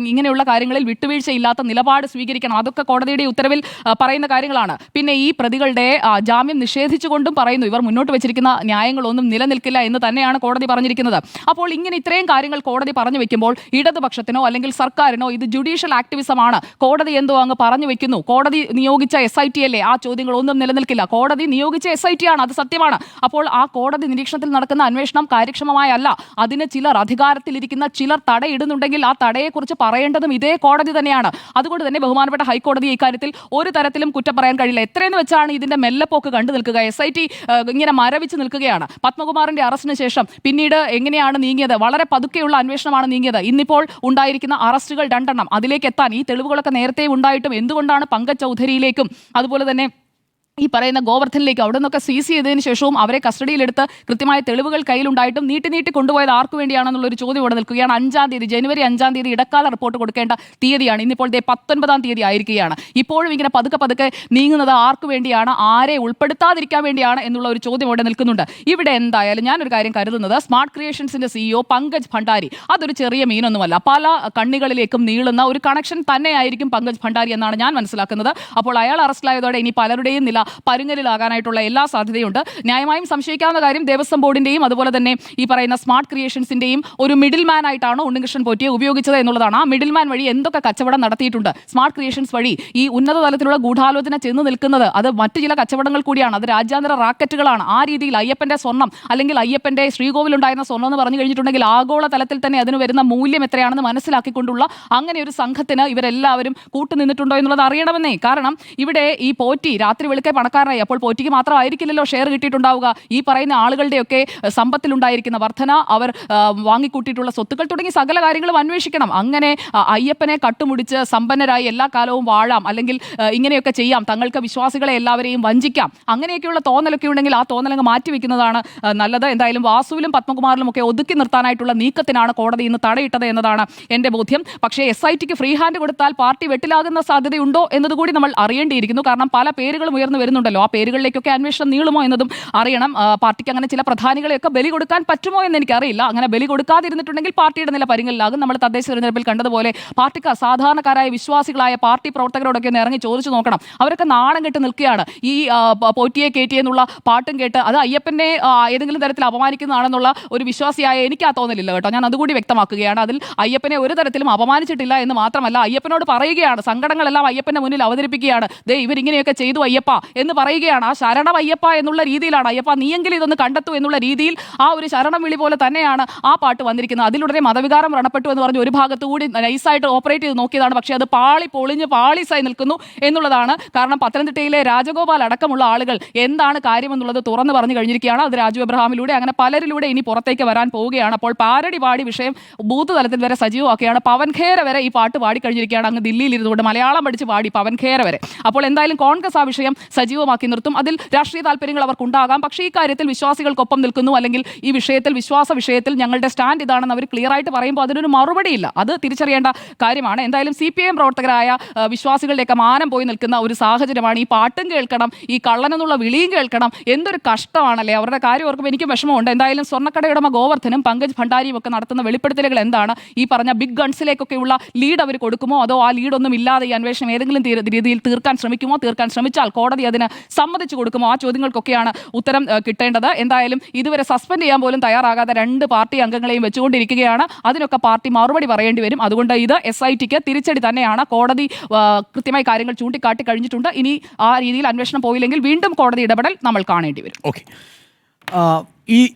ഇങ്ങനെയുള്ള കാര്യങ്ങളിൽ വിട്ടുവീഴ്ചയില്ലാത്ത നിലപാട് സ്വീകരിക്കണം. അതൊക്കെ കോടതിയുടെ ഉത്തരവിൽ പറയുന്ന കാര്യങ്ങളാണ്. പിന്നെ ഈ പ്രതികളുടെ ജാമ്യം നിഷേധിച്ചുകൊണ്ടും പറയുന്നു, ഇവർ മുന്നോട്ട് വെച്ചിരിക്കുന്ന ന്യായങ്ങളൊന്നും നിലനിൽക്കില്ല എന്ന് തന്നെയാണ് കോടതി പറഞ്ഞിരിക്കുന്നത്. അപ്പോൾ ഇങ്ങനെ ഇത്രയും കാര്യങ്ങൾ കോടതി പറഞ്ഞു വെക്കുമ്പോൾ ഇടതുപക്ഷത്തിനോ അല്ലെങ്കിൽ സർക്കാരിനോ ഇത് ജുഡീഷ്യൽ ആക്ടിവിസമാണ്, കോടതി എന്തോ അങ്ങ് പറഞ്ഞു വെക്കുന്നു, കോടതി നിയോഗിച്ച SIT അല്ലേ, ആ ചോദ്യങ്ങളൊന്നും നിലനിൽക്കില്ല. കോടതി നിയോഗിച്ച SIT ആണ്, അത് സത്യമാണ്. അപ്പോൾ ആ കോടതി നിരീക്ഷണത്തിൽ നടക്കുന്ന അന്വേഷണം കാര്യക്ഷമമായല്ല, അതിന് ചിലർ, അധികാരത്തിലിരിക്കുന്ന ചിലർ തടയിടുന്നുണ്ടെങ്കിൽ ആ തടയെക്കുറിച്ച് പറയേണ്ടതും ഇതേ കോടതി തന്നെയാണ്. അതുകൊണ്ട് തന്നെ ബഹുമാനപ്പെട്ട ഹൈക്കോടതി ഇക്കാര്യത്തിൽ ഒരു തരത്തിലും കുറ്റം പറയാൻ കഴിയില്ല. എത്രയെന്ന് വെച്ചാണ് ഇതിന്റെ മെല്ലെപ്പോക്ക് കണ്ടു നിൽക്കുക. SIT ഇങ്ങനെ മരവിച്ച് നിൽക്കുകയാണ്. പത്മകുമാറിന്റെ അറസ്റ്റിന് ശേഷം പിന്നീട് എങ്ങനെയാണ് നീങ്ങിയത്? വളരെ പതുക്കെയുള്ള അന്വേഷണമാണ് നീങ്ങിയത്. ഇന്നിപ്പോൾ ഉണ്ടായിരിക്കുന്ന അറസ്റ്റുകൾ 2 എണ്ണം, അതിലേക്ക് എത്താൻ ഈ തെളിവുകളൊക്കെ നേരത്തെ ഉണ്ടായിട്ടും എന്തുകൊണ്ടാണ് പങ്കജ് ചൗധരിയിലേക്കും അതുപോലെ തന്നെ ഈ പറയുന്ന ഗോവർദ്ധനിലേക്ക് അവിടെ നിന്നൊക്കെ സീസ് ചെയ്തതിന് ശേഷവും അവരെ കസ്റ്റഡിയിലെടുത്ത് കൃത്യമായ തെളിവുകൾ കയ്യിലുണ്ടായിട്ടും നീട്ടി കൊണ്ടുപോയത് ആർക്കു വേണ്ടിയാണെന്നുള്ളൊരു ചോദ്യം ഇവിടെ നിൽക്കുകയാണ്. 5-ാം തീയതി, ജനുവരി 5-ാം തീയതി ഇടക്കാല റിപ്പോർട്ട് കൊടുക്കേണ്ട തീയതിയാണ്. ഇന്നിപ്പോൾ 19-ാം തീയതി ആയിരിക്കുകയാണ്. ഇപ്പോഴും ഇങ്ങനെ പതുക്കെ നീങ്ങുന്നത് ആർക്കു വേണ്ടിയാണ്, ആരെ ഉൾപ്പെടുത്താതിരിക്കാൻ വേണ്ടിയാണ് എന്നുള്ള ഒരു ചോദ്യം ഇവിടെ നിൽക്കുന്നുണ്ട്. ഇവിടെ എന്തായാലും ഞാനൊരു കാര്യം കരുതുന്നത്, സ്മാർട്ട് ക്രിയേഷൻസിന്റെ CEO പങ്കജ് ഭണ്ഡാരി അതൊരു ചെറിയ മീനൊന്നുമല്ല. പല കണ്ണികളിലേക്കും നീളുന്ന ഒരു കണക്ഷൻ തന്നെയായിരിക്കും പങ്കജ് ഭണ്ഡാരി എന്നാണ് ഞാൻ മനസ്സിലാക്കുന്നത്. അപ്പോൾ അയാൾ അറസ്റ്റിലായതോടെ ഇനി പലരുടെയും നില പരുങ്ങലിലാകാനായിട്ടുള്ള എല്ലാ സാധ്യതയുണ്ട്. ന്യായമായും സംശയിക്കാവുന്ന കാര്യം ദേവസ്വം ബോർഡിന്റെയും അതുപോലെ തന്നെ ഈ പറയുന്ന സ്മാർട്ട് ക്രിയേഷൻസിന്റെയും ഒരു മിഡിൽ മാൻ ആയിട്ടാണ് ഉണ്ണികൃഷ്ണൻ പോറ്റിയെ ഉപയോഗിച്ചത് എന്നുള്ളതാണ്. ആ മിഡിൽ മാൻ വഴി എന്തൊക്കെ കച്ചവടം നടത്തിയിട്ടുണ്ട്, സ്മാർട്ട് ക്രിയേഷൻസ് വഴി ഈ ഉന്നത തലത്തിലുള്ള ഗൂഢാലോചന ചെന്ന് നിൽക്കുന്നത്, അത് മറ്റു ചില കച്ചവടങ്ങൾ കൂടിയാണ്, അത് രാജ്യാന്തര റാക്കറ്റുകളാണ്. ആ രീതിയിൽ അയ്യപ്പന്റെ സ്വർണം അല്ലെങ്കിൽ അയ്യപ്പന്റെ ശ്രീകോവിലുണ്ടായിരുന്ന സ്വർണ്ണം എന്ന് പറഞ്ഞു കഴിഞ്ഞിട്ടുണ്ടെങ്കിൽ ആഗോള തലത്തിൽ തന്നെ അതിന് വരുന്ന മൂല്യം എത്രയാണെന്ന് മനസ്സിലാക്കിക്കൊണ്ടുള്ള അങ്ങനെ ഒരു സംഘത്തിന് ഇവരെല്ലാവരും കൂട്ടുനിന്നിട്ടുണ്ടോ എന്നുള്ളത് അറിയണമെന്നേ. കാരണം ഇവിടെ ഈ പോറ്റി രാത്രി വെളുക്കെ പണക്കാരനായി. അപ്പോൾ പോറ്റിക്ക് മാത്രമായിരിക്കില്ലല്ലോ ഷെയർ കിട്ടിയിട്ടുണ്ടാവുക. ഈ പറയുന്ന ആളുകളുടെയൊക്കെ സമ്പത്തിലുണ്ടായിരിക്കുന്ന വർധന, അവർ വാങ്ങിക്കൂട്ടിയിട്ടുള്ള സ്വത്തുക്കൾ തുടങ്ങി സകല കാര്യങ്ങളും അന്വേഷിക്കണം. അങ്ങനെ അയ്യപ്പനെ കട്ടുമുടിച്ച് സമ്പന്നരായി എല്ലാ കാലവും വാഴാം, അല്ലെങ്കിൽ ഇങ്ങനെയൊക്കെ ചെയ്യാം, തങ്ങൾക്ക് വിശ്വാസികളെ എല്ലാവരെയും വഞ്ചിക്കാം, അങ്ങനെയൊക്കെയുള്ള തോന്നലൊക്കെ ഉണ്ടെങ്കിൽ ആ തോന്നലങ്ങ് മാറ്റിവെക്കുന്നതാണ് നല്ലത്. എന്തായാലും വാസുവിലും പത്മകുമാറിലും ഒക്കെ ഒതുക്കി നിർത്താനായിട്ടുള്ള നീക്കത്തിനാണ് കോടതി ഇന്ന് തടയിട്ടത് എന്നതാണ് എൻ്റെ ബോധ്യം. പക്ഷേ SITക്ക് ഫ്രീ ഹാൻഡ് കൊടുത്താൽ പാർട്ടി വെട്ടിലാകുന്ന സാധ്യതയുണ്ടോ എന്നതുകൂടി നമ്മൾ അറിയേണ്ടിയിരിക്കുന്നു. കാരണം പല പേരുകളും ഉയർന്നു വരുന്നുണ്ടല്ലോ. ആ പേരുകളിലേക്കൊക്കെ അന്വേഷണം നീളുമോ എന്നതും അറിയണം. പാർട്ടിക്ക് അങ്ങനെ ചില പ്രധാനികളെയൊക്കെ ബലി കൊടുക്കാൻ പറ്റുമോ എന്ന് എനിക്കറിയില്ല. അങ്ങനെ ബലി കൊടുക്കാതിരുന്നിട്ടുണ്ടെങ്കിൽ പാർട്ടിയുടെ നില പരിങ്ങലിലാകും. നമ്മൾ തദ്ദേശ തെരഞ്ഞെടുപ്പിൽ കണ്ടതുപോലെ പാർട്ടിക്ക് സാധാരണക്കാരായ വിശ്വാസികളായ പാർട്ടി പ്രവർത്തകരോടൊക്കെ ഒന്ന് ഇറങ്ങി ചോദിച്ചു നോക്കണം. അവരൊക്കെ നാണം കെട്ട് നിൽക്കുകയാണ്. ഈ പോറ്റിയെ കയറ്റി എന്നുള്ള പാട്ടും കേട്ട് അത് അയ്യപ്പനെ ഏതെങ്കിലും തരത്തിൽ അപമാനിക്കുന്നതാണെന്നുള്ള ഒരു വിശ്വാസിയായ എനിക്ക് ആ തോന്നലില്ല കേട്ടോ. ഞാൻ അതുകൂടി വ്യക്തമാക്കുകയാണ്. അതിൽ അയ്യപ്പനെ ഒരു തരത്തിലും അപമാനിച്ചിട്ടില്ല എന്ന് മാത്രമല്ല, അയ്യപ്പനോട് പറയുകയാണ്, സങ്കടങ്ങളെല്ലാം അയ്യപ്പന്റെ മുന്നിൽ അവതരിപ്പിക്കുകയാണ്. ദേ ഇവരിങ്ങനെയൊക്കെ ചെയ്തു അയ്യപ്പ എന്ന് പറയുകയാണ്. ആ ശരണം അയ്യപ്പ എന്നുള്ള രീതിയിലാണ്, അയ്യപ്പ നീയെങ്കിലും ഇതൊന്ന് കണ്ടെത്തൂ എന്നുള്ള രീതിയിൽ ആ ഒരു ശരണം വിളി പോലെ തന്നെയാണ് ആ പാട്ട് വന്നിരിക്കുന്നത്. അതിലുടനെ മതവികാരം വ്രണപ്പെട്ടു എന്ന് പറഞ്ഞ് ഒരു ഭാഗത്തു കൂടി നൈസായിട്ട് ഓപ്പറേറ്റ് ചെയ്ത് നോക്കിയതാണ്. പക്ഷേ അത് പൊളിഞ്ഞ് പാളീസായി നിൽക്കുന്നു എന്നുള്ളതാണ്. കാരണം പത്തനംതിട്ടയിലെ രാജഗോപാൽ അടക്കമുള്ള ആളുകൾ എന്താണ് കാര്യമെന്നുള്ളത് തുറന്നു പറഞ്ഞു കഴിഞ്ഞിരിക്കുകയാണ്. അത് രാജു എബ്രഹാമിലൂടെ അങ്ങനെ പലരിലൂടെ ഇനി പുറത്തേക്ക് വരാൻ പോവുകയാണ്. അപ്പോൾ പാരടി പാടി വിഷയം ബൂത്ത് തലത്തിൽ വരെ സജീവമാക്കുകയാണ്. പവൻ ഖേര വരെ ഈ പാട്ട് പാടി കഴിഞ്ഞിരിക്കുകയാണ്. അങ്ങ് ദില്ലിയിൽ ഇരുന്നുകൊണ്ട് മലയാളം പഠിച്ച് പാടി പവൻ ഖേര വരെ. അപ്പോൾ എന്തായാലും കോൺഗ്രസ് ആ വിഷയം സജീവമാക്കി നിർത്തും. അതിൽ രാഷ്ട്രീയ താല്പര്യങ്ങൾ അവർക്കുണ്ടാകാം. പക്ഷേ ഈ കാര്യത്തിൽ വിശ്വാസികൾക്കൊപ്പം നിൽക്കുന്നു, അല്ലെങ്കിൽ ഈ വിഷയത്തിൽ വിഷയത്തിൽ ഞങ്ങളുടെ സ്റ്റാൻഡ് ഇതാണെന്ന് അവർ ക്ലിയർ ആയിട്ട് പറയുമ്പോൾ അതിനൊരു മറുപടിയില്ല. അത് തിരിച്ചറിയേണ്ട കാര്യമാണ്. എന്തായാലും CPIM പ്രവർത്തകരായ വിശ്വാസികളുടെയൊക്കെ മാനം പോയി നിൽക്കുന്ന ഒരു സാഹചര്യമാണ്. ഈ പാട്ടും കേൾക്കണം, ഈ കള്ളനെന്നുള്ള വിളിയും കേൾക്കണം. എന്തൊരു കഷ്ടമാണല്ലേ. അവരുടെ കാര്യം ഓർക്കുമ്പോൾ എനിക്ക് വിഷമമുണ്ട്. എന്തായാലും സ്വർണ്ണക്കടയുടമ ഗോവർദ്ധനും പങ്കജ് ഭണ്ഡാരിയും ഒക്കെ നടത്തുന്ന വെളിപ്പെടുത്തലുകൾ എന്താണ്? ഈ പറഞ്ഞ ബിഗ് ഗൺസിലേക്കൊക്കെയുള്ള ലീഡ് അവർ കൊടുക്കുമോ, അതോ ആ ലീഡൊന്നും ഇല്ലാതെ ഈ അന്വേഷണം ഏതെങ്കിലും രീതിയിൽ തീർക്കാൻ ശ്രമിക്കുമോ? തീർക്കാൻ ശ്രമിച്ചാൽ കോടതി അതിന് സമ്മതിച്ചു കൊടുക്കുമോ? ആ ചോദ്യങ്ങൾക്കൊക്കെയാണ് ഉത്തരം കിട്ടേണ്ടത്. എന്തായാലും ഇതുവരെ സസ്പെൻഡ് ചെയ്യാൻ പോലും തയ്യാറാകാതെ 2 പാർട്ടി അംഗങ്ങളെയും വെച്ചുകൊണ്ടിരിക്കുകയാണ്. അതിനൊക്കെ പാർട്ടി മറുപടി പറയേണ്ടി വരും. അതുകൊണ്ട് ഇത് SITക്ക് തിരിച്ചടി തന്നെയാണ്. കോടതി കൃത്യമായി കാര്യങ്ങൾ ചൂണ്ടിക്കാട്ടി കഴിഞ്ഞിട്ടുണ്ട്. ഇനി ആ രീതിയിൽ അന്വേഷണം പോയില്ലെങ്കിൽ വീണ്ടും കോടതി ഇടപെടൽ നമ്മൾ കാണേണ്ടി വരും. ഓക്കെ,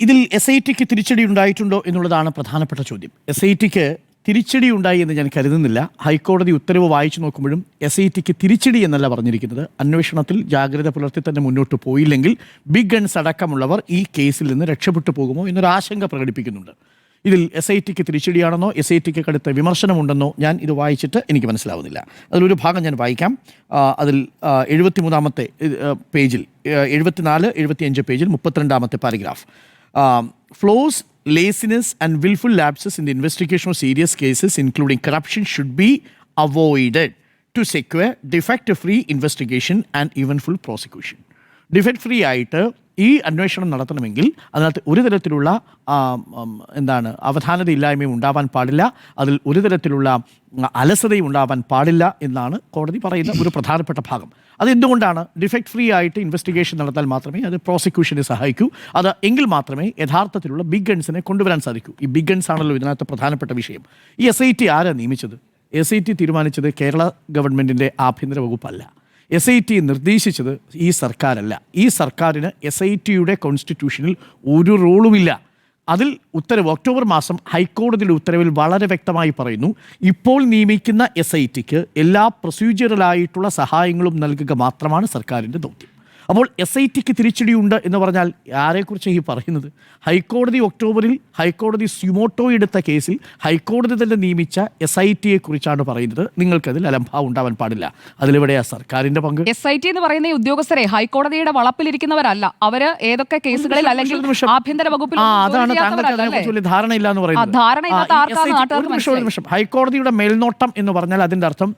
ഇതിൽ SITക്ക് തിരിച്ചടി ഉണ്ടായിട്ടുണ്ടോ എന്നുള്ളതാണ് പ്രധാനപ്പെട്ട ചോദ്യം. SITക്ക് തിരിച്ചടി ഉണ്ടായി എന്ന് ഞാൻ കരുതുന്നില്ല. ഹൈക്കോടതി ഉത്തരവ് വായിച്ചു നോക്കുമ്പോഴും SITക്ക് തിരിച്ചടി എന്നല്ല പറഞ്ഞിരിക്കുന്നത്. അന്വേഷണത്തിൽ ജാഗ്രത പുലർത്തി തന്നെ മുന്നോട്ട് പോയില്ലെങ്കിൽ ബിഗ് ഗൺസ് അടക്കമുള്ളവർ ഈ കേസിൽ നിന്ന് രക്ഷപ്പെട്ടു പോകുമോ എന്നൊരു ആശങ്ക പ്രകടിപ്പിക്കുന്നുണ്ട്. ഇതിൽ SITക്ക് തിരിച്ചടിയാണെന്നോ SITക്ക് കടുത്ത വിമർശനമുണ്ടെന്നോ ഞാൻ ഇത് വായിച്ചിട്ട് എനിക്ക് മനസ്സിലാവുന്നില്ല. അതിലൊരു ഭാഗം ഞാൻ വായിക്കാം. അതിൽ 73-ാമത്തെ പേജിൽ 74, 75 പേജിൽ 32-ാമത്തെ paragraph. Flaws, laziness and willful lapses in the investigation of serious cases including corruption should be avoided to secure defect-free investigation and even full prosecution. Defect-free ആയിട്ട് ഈ അന്വേഷണം നടത്തണമെങ്കിൽ അതിനകത്ത് ഒരു തരത്തിലുള്ള അവധാനതയില്ലായ്മയും ഉണ്ടാവാൻ പാടില്ല, അതിൽ ഒരു തരത്തിലുള്ള അലസതയും ഉണ്ടാവാൻ പാടില്ല എന്നാണ് കോടതി പറയുന്ന ഒരു പ്രധാനപ്പെട്ട ഭാഗം. അതെന്തുകൊണ്ടാണ്? ഡിഫക്റ്റ് ഫ്രീ ആയിട്ട് ഇൻവെസ്റ്റിഗേഷൻ നടത്താൽ മാത്രമേ അത് പ്രോസിക്യൂഷനെ സഹായിക്കൂ. അത് എങ്കിൽ മാത്രമേ യഥാർത്ഥത്തിലുള്ള ബിഗ് ഗൺസിനെ കൊണ്ടുവരാൻ സാധിക്കൂ. ഈ ബിഗ് ഗൺസ് ആണല്ലോ ഇതിനകത്ത് പ്രധാനപ്പെട്ട വിഷയം. ഈ SIT ആരാ നിയമിച്ചത്? SIT തീരുമാനിച്ചത് കേരള ഗവൺമെൻറ്റിൻ്റെ ആഭ്യന്തര വകുപ്പല്ല. SIT നിർദ്ദേശിച്ചത് ഈ സർക്കാരല്ല. ഈ സർക്കാരിന് SITയുടെ കോൺസ്റ്റിറ്റ്യൂഷനിൽ ഒരു റോളുമില്ല. അതിൽ ഉത്തരവ് ഒക്ടോബർ മാസം ഹൈക്കോടതിയുടെ ഉത്തരവിൽ വളരെ വ്യക്തമായി പറയുന്നു, ഇപ്പോൾ നിയമിക്കുന്ന SITക്ക് എല്ലാ പ്രൊസീജിയറലായിട്ടുള്ള സഹായങ്ങളും നൽകുക മാത്രമാണ് സർക്കാരിൻ്റെ ദൗത്യം. അപ്പോൾ SITക്ക് തിരിച്ചടിയുണ്ട് എന്ന് പറഞ്ഞാൽ ആരെക്കുറിച്ചാണ് ഈ പറയുന്നത്? ഹൈക്കോടതി ഒക്ടോബറിൽ ഹൈക്കോടതി സ്യുമോട്ടോ എടുത്ത കേസിൽ ഹൈക്കോടതി തന്നെ നിയമിച്ച SITയെ കുറിച്ചാണ് പറയുന്നത്. നിങ്ങൾക്കതിൽ അലംഭാവം ഉണ്ടാവാൻ പാടില്ല. അതിലെവിടെയാ സർക്കാരിന്റെ പങ്ക്? SIT എന്ന് പറയുന്ന ഈ ഉദ്യോഗസ്ഥരെ ഹൈക്കോടതിയുടെ വളപ്പിലിരിക്കുന്നവരല്ല. അവര് ഏതൊക്കെ കേസുകളിൽ അല്ലെങ്കിൽ ആഭ്യന്തര വകുപ്പിൽ അതാണ് താങ്കൾക്ക് അതിനെക്കുറിച്ച് വലിയ ധാരണയില്ല എന്ന് പറയുന്നത്. ഹൈക്കോടതിയുടെ മേൽനോട്ടം എന്ന് പറഞ്ഞാൽ അതിൻ്റെ അർത്ഥം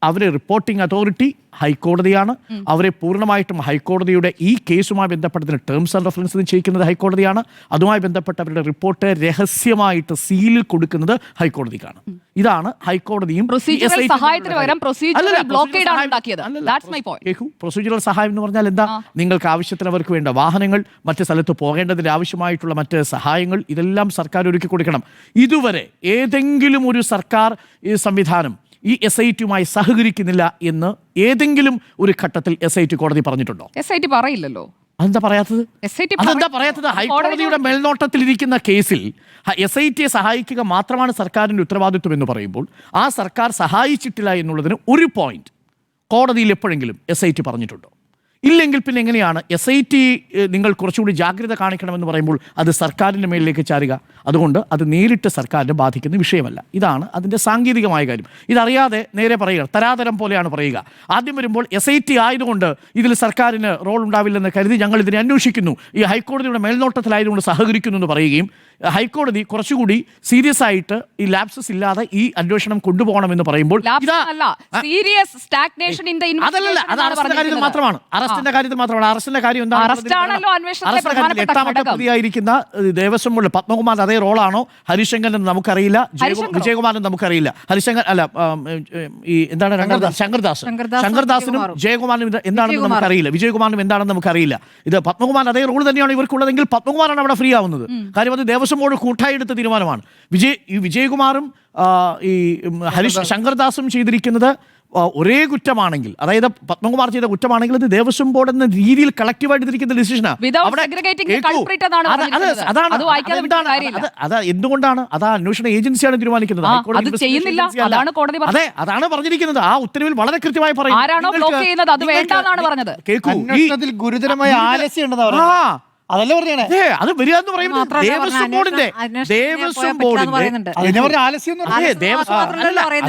അവരെ റിപ്പോർട്ടിംഗ് അതോറിറ്റി ഹൈക്കോടതിയാണ്. അവരെ പൂർണ്ണമായിട്ടും ഹൈക്കോടതിയുടെ ഈ കേസുമായി ബന്ധപ്പെട്ടതിന് ടേംസ് ആൻഡ് റെഫറൻസ് നിശ്ചയിക്കുന്നത് ഹൈക്കോടതിയാണ്. അതുമായി ബന്ധപ്പെട്ട അവരുടെ റിപ്പോർട്ട് രഹസ്യമായിട്ട് സീലിൽ കൊടുക്കുന്നത് ഹൈക്കോടതിക്കാണ്. ഇതാണ് ഹൈക്കോടതിയും പ്രൊസീജിയറൽ സഹായം എന്ന് പറഞ്ഞാൽ എന്താ? നിങ്ങൾക്ക് ആവശ്യത്തിന് അവർക്ക് വേണ്ട വാഹനങ്ങൾ, മറ്റ് സ്ഥലത്ത് പോകേണ്ടതിന് ആവശ്യമായിട്ടുള്ള മറ്റ് സഹായങ്ങൾ, ഇതെല്ലാം സർക്കാർ ഒരുക്കി കൊടുക്കണം. ഇതുവരെ ഏതെങ്കിലും ഒരു സർക്കാർ സംവിധാനം ഈ SITയുമായി സഹകരിക്കുന്നില്ല എന്ന് ഏതെങ്കിലും ഒരു ഘട്ടത്തിൽ SIT കോടതി പറഞ്ഞിട്ടുണ്ടോ? SIT പറയില്ലല്ലോ. അതെന്താ പറയാത്തത്? ഹൈക്കോടതിയുടെ മേൽനോട്ടത്തിലിരിക്കുന്ന കേസിൽ SITയെ സഹായിക്കുക മാത്രമാണ് സർക്കാരിൻ്റെ ഉത്തരവാദിത്വം എന്ന് പറയുമ്പോൾ ആ സർക്കാർ സഹായിച്ചിട്ടില്ല എന്നുള്ളതിന് ഒരു പോയിന്റ് കോടതിയിൽ എപ്പോഴെങ്കിലും SIT പറഞ്ഞിട്ടുണ്ടോ? ഇല്ലെങ്കിൽ പിന്നെ എങ്ങനെയാണ് SIT നിങ്ങൾ കുറച്ചുകൂടി ജാഗ്രത കാണിക്കണമെന്ന് പറയുമ്പോൾ അത് സർക്കാരിൻ്റെ മേലിലേക്ക് ചാരുക? അതുകൊണ്ട് അത് നേരിട്ട് സർക്കാരിനെ ബാധിക്കുന്ന വിഷയമല്ല. ഇതാണ് അതിൻ്റെ സാങ്കേതികമായ കാര്യം. ഇതറിയാതെ നേരെ പറയുക, തരാതരം പോലെയാണ് പറയുക. ആദ്യം വരുമ്പോൾ SIT ആയതുകൊണ്ട് ഇതിൽ സർക്കാരിന് റോൾ ഉണ്ടാവില്ലെന്ന് കരുതി ഞങ്ങൾ ഇതിനെ അന്വേഷിക്കുന്നു, ഈ ഹൈക്കോടതിയുടെ മേൽനോട്ടത്തിലായതുകൊണ്ട് സഹകരിക്കുന്നു എന്ന് പറയുകയും ഹൈക്കോടതി കുറച്ചുകൂടി സീരിയസ് ആയിട്ട് ഈ ലാപ്സസ് ഇല്ലാതെ ഈ അന്വേഷണം കൊണ്ടുപോകണമെന്ന് പറയുമ്പോൾ അറസ്റ്റിന്റെ കാര്യത്തിൽ മാത്രമാണ്. അറസ്റ്റിന്റെ കാര്യം എന്താണ്? എട്ടാമത്തെ പ്രതിയായിരിക്കുന്ന ദേവസ്വം ബോർഡ് പത്മകുമാർ അതേ റോളാണോ ഹരിശങ്കർ എന്ന് നമുക്കറിയില്ല, വിജയകുമാറിന് നമുക്കറിയില്ല. ഹരിശങ്കർ അല്ല, ഈ എന്താണ് ശങ്കർദാസിനും ജയകുമാറിനും എന്താണെന്ന് നമുക്കറിയില്ല, വിജയകുമാറിനും എന്താണെന്ന് നമുക്കറിയില്ല. ഇത് പത്മകുമാർ അതേ റോൾ തന്നെയാണ് ഇവർക്കുള്ളതെങ്കിൽ പത്മകുമാറാണ് അവിടെ ഫ്രീ ആവുന്നത്. കാര്യം അത് ദേവസ്വം ബോർഡ് കൂട്ടായി എടുത്ത തീരുമാനമാണ്. വിജയകുമാറും ഈ ശങ്കർദാസും ചെയ്തിരിക്കുന്നത് ഒരേ കുറ്റമാണെങ്കിൽ, അതായത് പത്മകുമാർ ചെയ്ത കുറ്റമാണെങ്കിൽ അത് ദേവസ്വം ബോർഡ് എന്ന രീതിയിൽ കളക്റ്റീവായിട്ട് എടുത്തിരിക്കുന്ന ഡിസിഷനാണ്. എന്തുകൊണ്ടാണ് അത് അന്വേഷണ ഏജൻസിയാണ് തീരുമാനിക്കുന്നത്. അതെ, അതാണ് പറഞ്ഞിരിക്കുന്നത്. ആ ഉത്തരവിൽ വളരെ കൃത്യമായി പറയുന്നത്. കേൾക്കൂ, ഗുരുതരമായ ആലസ്യം ഉണ്ടെന്ന് അതല്ലേ പറഞ്ഞേ. അത് വരിക എന്ന് പറയുന്നത് ദേവസ്വം ബോർഡിന്റെ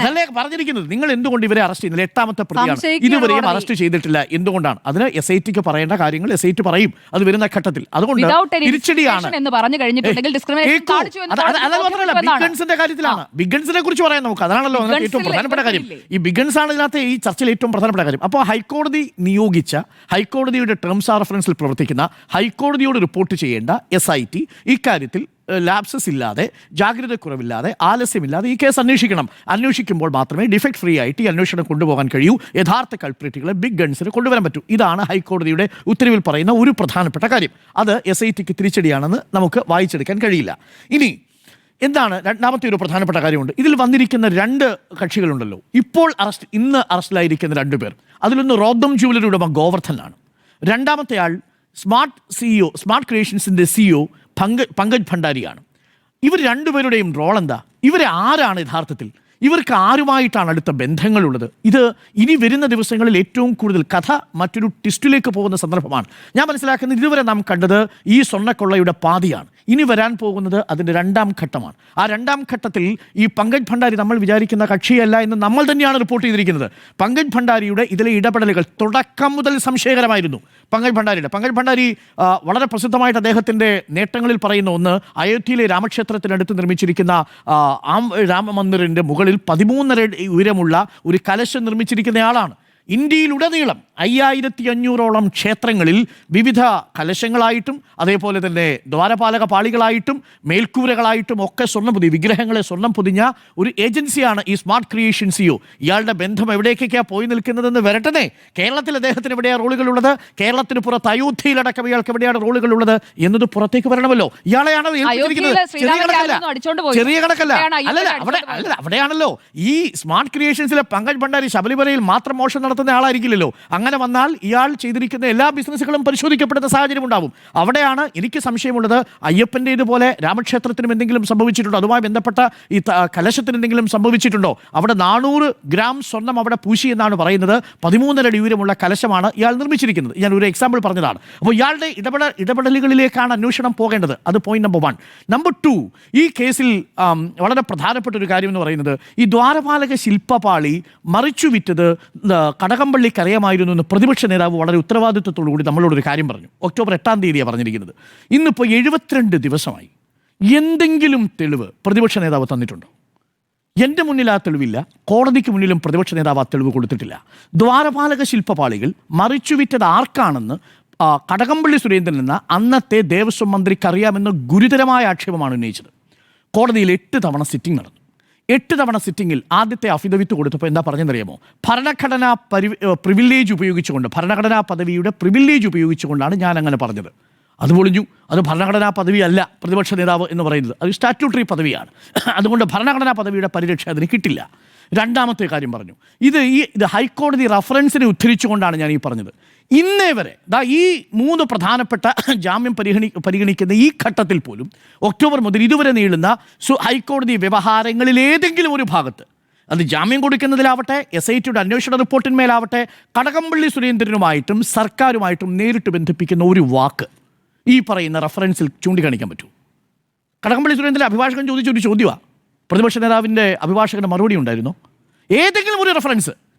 അതല്ലേ പറഞ്ഞിരിക്കുന്നത്. നിങ്ങൾ എന്തുകൊണ്ട് ഇവരെ അറസ്റ്റ് ചെയ്യുന്നില്ല? എട്ടാമത്തെ പ്രതിയാണ്, ഇതുവരെയും അറസ്റ്റ് ചെയ്തിട്ടില്ല. എന്തുകൊണ്ടാണ്? അതിന് SITക്ക് പറയേണ്ട കാര്യങ്ങൾ SIT പറയും അത് വരുന്ന ഘട്ടത്തിൽ. അതുകൊണ്ട് തിരിച്ചടിയാണ്. ബിഗൻസിന്റെ കാര്യത്തിലാണ്. ബിഗൻസിനെ കുറിച്ച് പറയാൻ നമുക്ക്, അതാണല്ലോ ഏറ്റവും പ്രധാനപ്പെട്ട കാര്യം. ഈ ബിഗൻസ് ആണ് ഇതിനകത്ത് ഈ ചർച്ചയിൽ ഏറ്റവും പ്രധാനപ്പെട്ട കാര്യം. അപ്പോൾ ഹൈക്കോടതി നിയോഗിച്ച, ഹൈക്കോടതിയുടെ ടേംസ് ഓഫ് റെഫറൻസിൽ പ്രവർത്തിക്കുന്ന, ഹൈക്കോടതി റിപ്പോർട്ട് ചെയ്യേണ്ട SIT ഇക്കാര്യത്തിൽ ലാപ്സസ് ഇല്ലാതെ, ജാഗ്രതക്കുറവില്ലാതെ, ആലസ്യമില്ലാതെ ഈ കേസ് അന്വേഷിക്കണം. അന്വേഷിക്കുമ്പോൾ മാത്രമേ ഡിഫക്ട് ഫ്രീ ആയിട്ട് ഈ അന്വേഷണം കൊണ്ടുപോകാൻ കഴിയൂ. യഥാർത്ഥ കൾപ്രിറ്റുകളെ ബിഗ് ഗൺസിന് കൊണ്ടുവരാൻ പറ്റൂ. ഇതാണ് ഹൈക്കോടതിയുടെ ഉത്തരവിൽ പറയുന്ന ഒരു പ്രധാനപ്പെട്ട കാര്യം. അത് SITക്ക് തിരിച്ചടിയാണെന്ന് നമുക്ക് വായിച്ചെടുക്കാൻ കഴിയില്ല. ഇനി എന്താണ് രണ്ടാമത്തെ ഒരു പ്രധാനപ്പെട്ട കാര്യമുണ്ട്. ഇതിൽ വന്നിരിക്കുന്ന രണ്ട് കക്ഷികളുണ്ടല്ലോ, ഇപ്പോൾ ഇന്ന് അറസ്റ്റിലായിരിക്കുന്ന രണ്ടുപേർ. അതിലൊന്ന് റോദ്ദം ജുവലറി ഉടമ ഗോവർദ്ധനാണ്. രണ്ടാമത്തെ ആൾ സ്മാർട്ട് ക്രിയേഷൻസിൻ്റെ CEO പങ്കജ് ഭണ്ഡാരിയാണ്. ഇവർ രണ്ടുപേരുടെയും റോൾ എന്താ? ഇവരെ ആരാണ് യഥാർത്ഥത്തിൽ? ഇവർക്ക് ആരുമായിട്ടാണ് അടുത്ത ബന്ധങ്ങളുള്ളത്? ഇത് ഇനി വരുന്ന ദിവസങ്ങളിൽ ഏറ്റവും കൂടുതൽ കഥ മറ്റൊരു ട്വിസ്റ്റിലേക്ക് പോകുന്ന സന്ദർഭമാണ്. ഞാൻ മനസ്സിലാക്കുന്നത് ഇതുവരെ നാം കണ്ടത് ഈ സ്വർണ്ണക്കൊള്ളയുടെ പാതിയാണ്. ഇനി വരാൻ പോകുന്നത് അതിൻ്റെ രണ്ടാം ഘട്ടമാണ്. ആ രണ്ടാം ഘട്ടത്തിൽ ഈ പങ്കജ് ഭണ്ഡാരി നമ്മൾ വിചാരിക്കുന്ന കക്ഷിയല്ല എന്ന് നമ്മൾ തന്നെയാണ് റിപ്പോർട്ട് ചെയ്തിരിക്കുന്നത്. പങ്കജ് ഭണ്ഡാരിയുടെ ഇതിലെ ഇടപെടലുകൾ തുടക്കം മുതൽ സംശയകരമായിരുന്നു. പങ്കജ് ഭണ്ഡാരി വളരെ പ്രസിദ്ധമായിട്ട് അദ്ദേഹത്തിൻ്റെ നേട്ടങ്ങളിൽ പറയുന്ന ഒന്ന്, അയോധ്യയിലെ രാമക്ഷേത്രത്തിനടുത്ത് നിർമ്മിച്ചിരിക്കുന്ന രാമമന്ദിറിൻ്റെ മുകളിൽ 13 ഉയരമുള്ള ഒരു കലശം നിർമ്മിച്ചിരിക്കുന്നയാളാണ്. ഇന്ത്യയിലുടനീളം 5500ഓളം ക്ഷേത്രങ്ങളിൽ വിവിധ കലശങ്ങളായിട്ടും അതേപോലെ തന്നെ ദ്വാരപാലക പാളികളായിട്ടും മേൽക്കൂരകളായിട്ടും ഒക്കെ സ്വർണ്ണം പൊതി, വിഗ്രഹങ്ങളെ സ്വർണ്ണം പൊതിഞ്ഞ ഒരു ഏജൻസിയാണ് ഈ സ്മാർട്ട് ക്രിയേഷൻ CEO. ഇയാളുടെ ബന്ധം എവിടേക്കൊക്കെയാണ് പോയി നിൽക്കുന്നതെന്ന് വരട്ടെ. കേരളത്തിൽ അദ്ദേഹത്തിന് എവിടെയാണ് റോളുകളുള്ളത്? കേരളത്തിന് പുറത്ത് അയോധ്യയിലടക്കം ഇയാൾക്ക് എവിടെയാണ് റോളുകളുള്ളത് എന്നത് പുറത്തേക്ക് വരണമല്ലോ. ഇയാളെയാണ് ചെറിയ കണക്കല്ല. അവിടെയാണല്ലോ ഈ സ്മാർട്ട് ക്രിയേഷൻസിലെ പങ്കജ് ഭണ്ഡാരി ശബരിമലയിൽ മാത്രം മോഷണം നടത്തുന്ന ആളായിരിക്കില്ലല്ലോ. അങ്ങനെ വന്നാൽ ഇയാൾ ചെയ്തിരിക്കുന്ന എല്ലാ ബിസിനസ്സുകളും പരിശോധിക്കപ്പെടുന്ന സാഹചര്യം ഉണ്ടാവും. അവിടെയാണ് എനിക്ക് സംശയമുള്ളത്. അയ്യപ്പൻ്റെ ഇതുപോലെ രാമക്ഷേത്രത്തിനും എന്തെങ്കിലും സംഭവിച്ചിട്ടുണ്ടോ? അതുമായി ബന്ധപ്പെട്ട ഈ കലശത്തിന് എന്തെങ്കിലും സംഭവിച്ചിട്ടുണ്ടോ? അവിടെ 400 ഗ്രാം സ്വർണം അവിടെ പൂശി എന്നാണ് പറയുന്നത്. 13 അടി ഉയരമുള്ള കലശമാണ് ഇയാൾ നിർമ്മിച്ചിരിക്കുന്നത്. ഞാൻ ഒരു എക്സാമ്പിൾ പറഞ്ഞതാണ്. അപ്പോൾ ഇയാളുടെ ഇടപെടലുകളിലേക്കാണ് അന്വേഷണം പോകേണ്ടത്. അത് പോയിന്റ് നമ്പർ 1. നമ്പർ 2, ഈ കേസിൽ വളരെ പ്രധാനപ്പെട്ട ഒരു കാര്യം എന്ന് പറയുന്നത്, ഈ ദ്വാരപാലക ശില്പപാളി മറിച്ചു വിറ്റത് കടകംപള്ളിക്ക് അറിയാമായിരുന്നു എന്ന് പ്രതിപക്ഷ നേതാവ് വളരെ ഉത്തരവാദിത്വത്തോടു കൂടി നമ്മളോടൊരു കാര്യം പറഞ്ഞു. ഒക്ടോബർ 8-ാം തീയതിയാണ് പറഞ്ഞിരിക്കുന്നത്. ഇന്നിപ്പോൾ 72 ദിവസമായി. എന്തെങ്കിലും തെളിവ് പ്രതിപക്ഷ നേതാവ് തന്നിട്ടുണ്ടോ? എൻ്റെ മുന്നിൽ ആ തെളിവില്ല. കോടതിക്ക് മുന്നിലും പ്രതിപക്ഷ നേതാവ് ആ തെളിവ് കൊടുത്തിട്ടില്ല. ദ്വാരപാലക ശില്പപാളികൾ മറിച്ചു വിറ്റത് ആർക്കാണെന്ന് കടകംപള്ളി സുരേന്ദ്രൻ എന്ന അന്നത്തെ ദേവസ്വം മന്ത്രിക്ക് അറിയാമെന്ന ഗുരുതരമായ ആക്ഷേപമാണ് ഉന്നയിച്ചത്. കോടതിയിൽ 8 തവണ സിറ്റിംഗ് നടന്നു. 8 തവണ സിറ്റിങ്ങിൽ ആദ്യത്തെ അഫിഡവിറ്റ് കൊടുത്തപ്പോൾ എന്താ പറഞ്ഞെന്നറിയാമോ? ഭരണഘടനാ പ്രിവിലേജ് ഉപയോഗിച്ചുകൊണ്ട്, ഭരണഘടനാ പദവിയുടെ പ്രിവിലേജ് ഉപയോഗിച്ചുകൊണ്ടാണ് ഞാൻ അങ്ങനെ പറഞ്ഞത്. അത് പൊളിഞ്ഞു. അത് ഭരണഘടനാ പദവിയല്ല പ്രതിപക്ഷ നേതാവ് എന്ന് പറയുന്നത്, അത് സ്റ്റാറ്റ്യൂട്ടറി പദവിയാണ്. അതുകൊണ്ട് ഭരണഘടനാ പദവിയുടെ പരിരക്ഷ അതിന് കിട്ടില്ല. രണ്ടാമത്തെ കാര്യം പറഞ്ഞു, ഇത് ഹൈക്കോടതി റഫറൻസിനെ ഉദ്ധരിച്ചുകൊണ്ടാണ് ഞാൻ ഈ പറഞ്ഞത്. ഇന്നേ വരെ ഈ 3 പ്രധാനപ്പെട്ട ജാമ്യം പരിഗണിക്കുന്ന ഈ ഘട്ടത്തിൽ പോലും ഒക്ടോബർ മുതൽ ഇതുവരെ നീളുന്ന ഹൈക്കോടതി വ്യവഹാരങ്ങളിൽ ഏതെങ്കിലും ഒരു ഭാഗത്ത് അത് ജാമ്യം കൊടുക്കുന്നതിലാവട്ടെ, SITയുടെ അന്വേഷണ റിപ്പോർട്ടിന്മേലാവട്ടെ, കടകംപള്ളി സുരേന്ദ്രനുമായിട്ടും സർക്കാരുമായിട്ടും നേരിട്ട് ബന്ധിപ്പിക്കുന്ന ഒരു വാക്ക് ഈ പറയുന്ന റെഫറൻസിൽ ചൂണ്ടിക്കാണിക്കാൻ പറ്റൂ? കടകംപള്ളി സുരേന്ദ്രൻ അഭിഭാഷകൻ ചോദിച്ചൊരു ചോദ്യമാണ്, പ്രതിപക്ഷ നേതാവിൻ്റെ അഭിഭാഷകൻ്റെ മറുപടി ഉണ്ടായിരുന്നു. ഏതെങ്കിലും ഒരു റെഫറൻസ്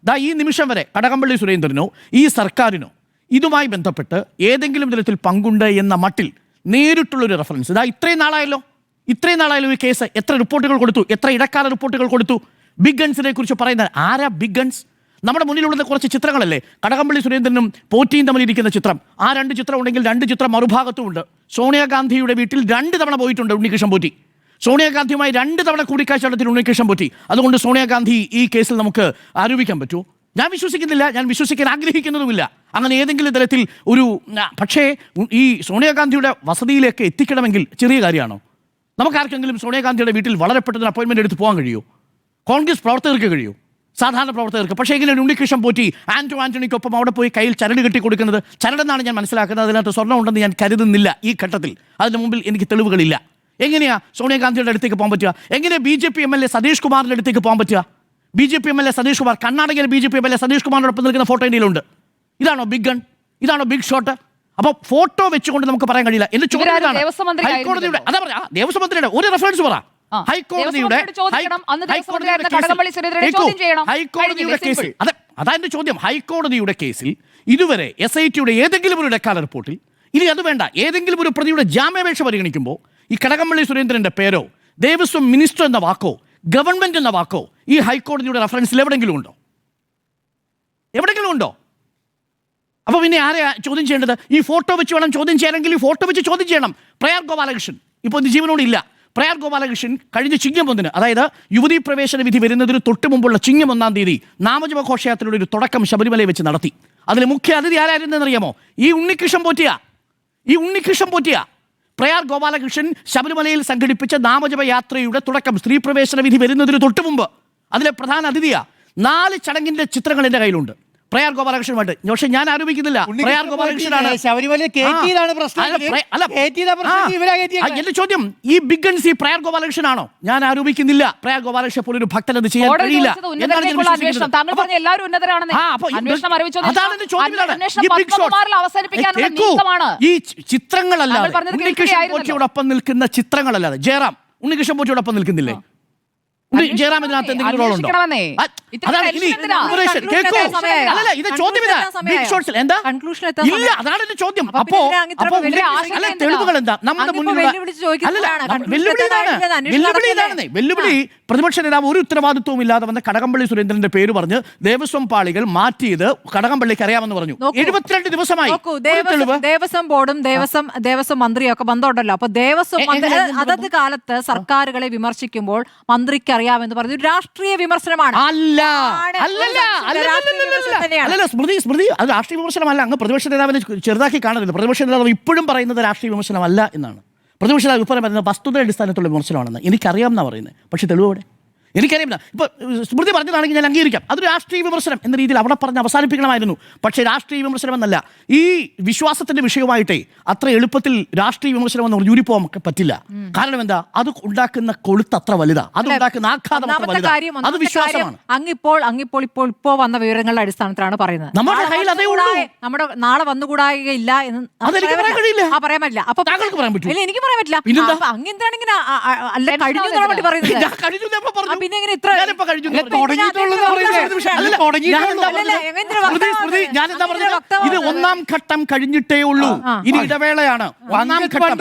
ഈ നിമിഷം വരെ കടകംപള്ളി സുരേന്ദ്രനോ ഈ സർക്കാരിനോ ഇതുമായി ബന്ധപ്പെട്ട് ഏതെങ്കിലും തരത്തിൽ പങ്കുണ്ട് എന്ന മട്ടിൽ നേരിട്ടുള്ളൊരു റെഫറൻസ് ഇത്രയും നാളായല്ലോ ഒരു കേസ് എത്ര റിപ്പോർട്ടുകൾ കൊടുത്തു, എത്ര ഇടക്കാല റിപ്പോർട്ടുകൾ കൊടുത്തു? ബിഗ് ഗൺസിനെ കുറിച്ച് പറയുന്നത് ആരാ ബിഗ് ഗൺസ്? നമ്മുടെ മുന്നിലുള്ള കുറച്ച് ചിത്രങ്ങളല്ലേ, കടകംപള്ളി സുരേന്ദ്രനും പോറ്റിയും തമ്മിലിരിക്കുന്ന ചിത്രം. ആ 2 ചിത്രം ഉണ്ടെങ്കിൽ 2 ചിത്രം മറുഭാഗത്തും ഉണ്ട്. സോണിയാഗാന്ധിയുടെ വീട്ടിൽ 2 തവണ പോയിട്ടുണ്ട് ഉണ്ണികൃഷ്ണൻ പോറ്റി. സോണിയാഗാന്ധിയുമായി 2 തവണ കൂടിക്കാഴ്ച നടത്തി ഉണ്ണികൃഷ്ണൻ പോറ്റി. അതുകൊണ്ട് സോണിയാഗാന്ധി ഈ കേസിൽ നമുക്ക് ആരോപിക്കാൻ പറ്റുമോ? ഞാൻ വിശ്വസിക്കുന്നില്ല, ഞാൻ വിശ്വസിക്കാൻ ആഗ്രഹിക്കുന്നതുമില്ല അങ്ങനെ ഏതെങ്കിലും തരത്തിൽ ഒരു. പക്ഷേ ഈ സോണിയാഗാന്ധിയുടെ വസതിയിലേക്ക് എത്തിക്കണമെങ്കിൽ ചെറിയ കാര്യമാണോ? നമുക്കാർക്കെങ്കിലും സോണിയാഗാന്ധിയുടെ വീട്ടിൽ വളരെ പെട്ടെന്ന് അപ്പോയിൻമെൻ്റ് എടുത്ത് പോകാൻ കഴിയുമോ? കോൺഗ്രസ് പ്രവർത്തകർക്ക് കഴിയുമോ? സാധാരണ പ്രവർത്തകർക്ക്. പക്ഷേ എങ്ങനെയാണ് ഉണ്ണികൃഷ്ണൻ പോറ്റി ആന്റണിക്കൊപ്പം അവിടെ പോയി കയ്യിൽ ചരട് കെട്ടി കൊടുക്കുന്നത്? ചരടെന്നാണ് ഞാൻ മനസ്സിലാക്കുന്നത്, അതിനകത്ത് സ്വർണ്ണം ഉണ്ടെന്ന് ഞാൻ കരുതുന്നില്ല ഈ ഘട്ടത്തിൽ. അതിന് മുമ്പിൽ എനിക്ക് തെളിവുകളില്ല. എങ്ങനെയാ സോണിയാഗാന്ധിയുടെ അടുത്തേക്ക് പോകാൻ പറ്റുക? എങ്ങനെ BJP MLA സതീഷ് കുമാറിൻ്റെ അടുത്തേക്ക് പോകാൻ പറ്റുക? BJP MLA സതീഷ് കുമാർ, കർണാടകയിലെ BJP MLA സതീഷ് കുമാറിനോടൊപ്പം നിൽക്കുന്ന ഫോട്ടോ ഇന്ത്യയിലുണ്ട്. ഇതാണോ ബിഗ് ഗൺ? ഇതാണോ ബിഗ് ഷോട്ട്? അപ്പോൾ ഫോട്ടോ വെച്ചുകൊണ്ട് നമുക്ക് പറയാൻ കഴിയില്ല. എന്റെ ചോദ്യം ഹൈക്കോടതിയുടെ ദേവസ്വം മന്ത്രിയുടെ ഒരു റെഫറൻസ് പറ. ഹൈക്കോടതിയുടെ കേസിൽ അതാ എന്റെ ചോദ്യം. ഹൈക്കോടതിയുടെ കേസിൽ ഇതുവരെ SITയുടെ ഏതെങ്കിലും ഒരു ഇടക്കാല റിപ്പോർട്ടിൽ, ഇനി അത് വേണ്ട, ഏതെങ്കിലും ഒരു പ്രതിയുടെ ജാമ്യാപേക്ഷ പരിഗണിക്കുമ്പോൾ ഈ കടകംപള്ളി സുരേന്ദ്രന്റെ പേരോ ദേവസ്വം മിനിസ്റ്റർ എന്ന വാക്കോ ഗവൺമെന്റ് എന്ന വാക്കോ ഈ ഹൈക്കോടതിയുടെ റെഫറൻസിൽ എവിടെയെങ്കിലും ഉണ്ടോ? എവിടെയെങ്കിലും ഉണ്ടോ? അപ്പോൾ പിന്നെ ആരെയാ ചോദ്യം ചെയ്യേണ്ടത്? ഈ ഫോട്ടോ വെച്ച് വേണം ചോദ്യം ചെയ്യണമെങ്കിൽ ഈ ഫോട്ടോ വെച്ച് ചോദ്യം ചെയ്യണം. പ്രയാർ ഗോപാലകൃഷ്ണൻ ഇപ്പോൾ ജീവനോടില്ല. പ്രയാർ ഗോപാലകൃഷ്ണൻ കഴിഞ്ഞ ചിങ്ങം 1, അതായത് യുവതീ പ്രവേശന വിധി വരുന്നതിന് തൊട്ട് മുമ്പുള്ള ചിങ്ങം 1-ാം തീയതി നാമജപ ഘോഷയാത്രയുടെ ഒരു തുടക്കം ശബരിമലയിൽ വെച്ച് നടത്തി. അതിൽ മുഖ്യ അതിഥി ആരായിരുന്നെന്നറിയാമോ? ഈ ഉണ്ണികൃഷ്ണൻ പോറ്റിയ. പ്രയാർ ഗോപാലകൃഷ്ണൻ ശബരിമലയിൽ സംഘടിപ്പിച്ച നാമജപ യാത്രയുടെ തുടക്കം, സ്ത്രീ പ്രവേശന വിധി വരുന്നതിന് തൊട്ട് മുമ്പ് അതിലെ പ്രധാന അതിഥിയാ. 4 ചടങ്ങിന്റെ ചിത്രങ്ങൾ എൻ്റെ കയ്യിലുണ്ട് പ്രയാർ ഗോപാലകൃഷ്ണനുമായിട്ട്. പക്ഷെ ഞാൻ ആരോപിക്കുന്നില്ല പ്രയാർ ഗോപാലകൃഷ്ണനാണ്. എന്റെ ചോദ്യം, ഈ ബിഗ് ഗൺസ് ഈ പ്രയാർ ഗോപാലകൃഷ്ണനാണോ? ഞാൻ ആരോപിക്കുന്നില്ല. പ്രയാർ ഗോപാലകൃഷ്ണൻ പോലൊരു ഭക്തനത് ചെയ്യാൻ കഴിയില്ല. അതാണ് എന്റെ ചോദ്യം. ഈ ചിത്രങ്ങളല്ലാതെ ഉണ്ണികൃഷ്ണൻ പോറ്റിയോടൊപ്പം നിൽക്കുന്ന ചിത്രങ്ങളല്ലാതെ ജയറാം ഉണ്ണികൃഷ്ണൻ പോറ്റിയോടൊപ്പം നിൽക്കുന്നില്ലേ? ജയറാമിനകത്ത് എന്തെങ്കിലും റോളുണ്ടോ? അതാണ് എന്റെ ചോദ്യം. അപ്പോ തെളിവുകൾ എന്താ നമ്മുടെ മുന്നിലുള്ള? വെല്ലുവിളി പ്രതിപക്ഷ നേതാവ് ഒരു ഉത്തരവാദിത്വവും ഇല്ലാതെ വന്ന കടകംപള്ളി സുരേന്ദ്രന്റെ പേര് പറഞ്ഞ് ദേവസ്വം പാളികൾ മാറ്റിയത് കടകംപള്ളിക്ക് അറിയാമെന്ന് പറഞ്ഞു. 72 ദിവസമായി ദേവസ്വം ബോർഡും ദേവസ്വം മന്ത്രിയും ഒക്കെ ബന്ധമുണ്ടല്ലോ. അപ്പൊ ദേവസ്വം അതത് കാലത്ത് സർക്കാരുകളെ വിമർശിക്കുമ്പോൾ മന്ത്രിക്ക് അറിയാമെന്ന് പറഞ്ഞു രാഷ്ട്രീയ വിമർശനമാണ്. സ്മൃതി അത് രാഷ്ട്രീയ വിമർശനമല്ല. അങ്ങ് പ്രതിപക്ഷ നേതാവിനെ ചെറുതാക്കി കാണരുത്. പ്രതിപക്ഷ നേതാവ് ഇപ്പോഴും പറയുന്നത് രാഷ്ട്രീയ വിമർശനമല്ല എന്നാണ്. പ്രതിപക്ഷ നേതാവ് ഇപ്പോൾ പറയുന്നത് വസ്തുത അടിസ്ഥാനത്തുള്ള വിമർശനമാണെന്ന്. എനിക്കറിയാമെന്നാണ് പറയുന്നത്. പക്ഷേ തെളിവോടെ എനിക്കറിയില്ല. ഇപ്പോൾ സ്മൃതി പറഞ്ഞതാണെങ്കിൽ ഞാൻ അംഗീകരിക്കാം, അതൊരു രാഷ്ട്രീയ വിമർശനം എന്ന രീതിയിൽ അവിടെ പറഞ്ഞ് അവസാനിപ്പിക്കണമായിരുന്നു. പക്ഷേ രാഷ്ട്രീയ വിമർശനം എന്നല്ല, ഈ വിശ്വാസത്തിന്റെ വിഷയമായിട്ടേ അത്ര എളുപ്പത്തിൽ രാഷ്ട്രീയ വിമർശനം എന്ന് പറഞ്ഞ് ഊരിപ്പോകാൻ പറ്റില്ല. കാരണം എന്താ? അത് ഉണ്ടാക്കുന്ന കൊളുത്ത് അത്ര വലുതാ, അത് ഉണ്ടാക്കുന്ന ആഘാതം അത്ര വലുതാ. അത് വിശ്വാസമാണ്. ഇപ്പോൾ വന്ന വിവരങ്ങളുടെ അടിസ്ഥാനത്തിലാണ് പറയുന്നത്. നമ്മുടെ കയ്യിൽ അതേ ഉള്ളൂ. നമ്മുടെ നാളെ വന്നുകൂടായില്ല എന്ന് പറയാൻ പറ്റില്ല. അപ്പൊ താങ്കൾക്ക് പറയാൻ പറ്റില്ല, എനിക്ക് പറയാൻ പറ്റില്ല. അങ്ങെന്താണ് ഇങ്ങനെ പറയുന്നത്? പിന്നെ എങ്ങനെ ഇത്ര ഇത് 1-ാം ഘട്ടം കഴിഞ്ഞിട്ടേ ഉള്ളൂ. ഇനി ഇടവേളയാണ്. 1-ാം ഘട്ടം.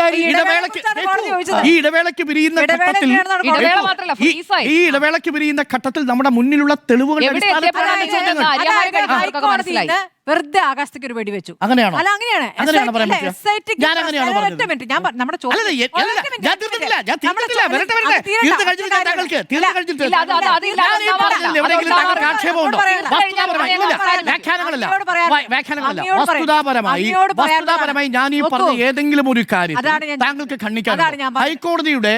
ഈ ഇടവേളയ്ക്ക് പിരിയുന്ന ഘട്ടത്തിൽ നമ്മുടെ മുന്നിലുള്ള തെളിവുകൾ വെറുതെ ആകാശത്തേക്ക് ഒരു വെടി വെച്ചു. അങ്ങനെയാണോ? അല്ല, അങ്ങനെയാണ്. വസ്തുതാപരമായി ഞാൻ ഈ പറഞ്ഞ ഏതെങ്കിലും ഒരു കാര്യം താങ്കൾക്ക് ഖണ്ഡിക്കാൻ ഹൈക്കോടതിയുടെ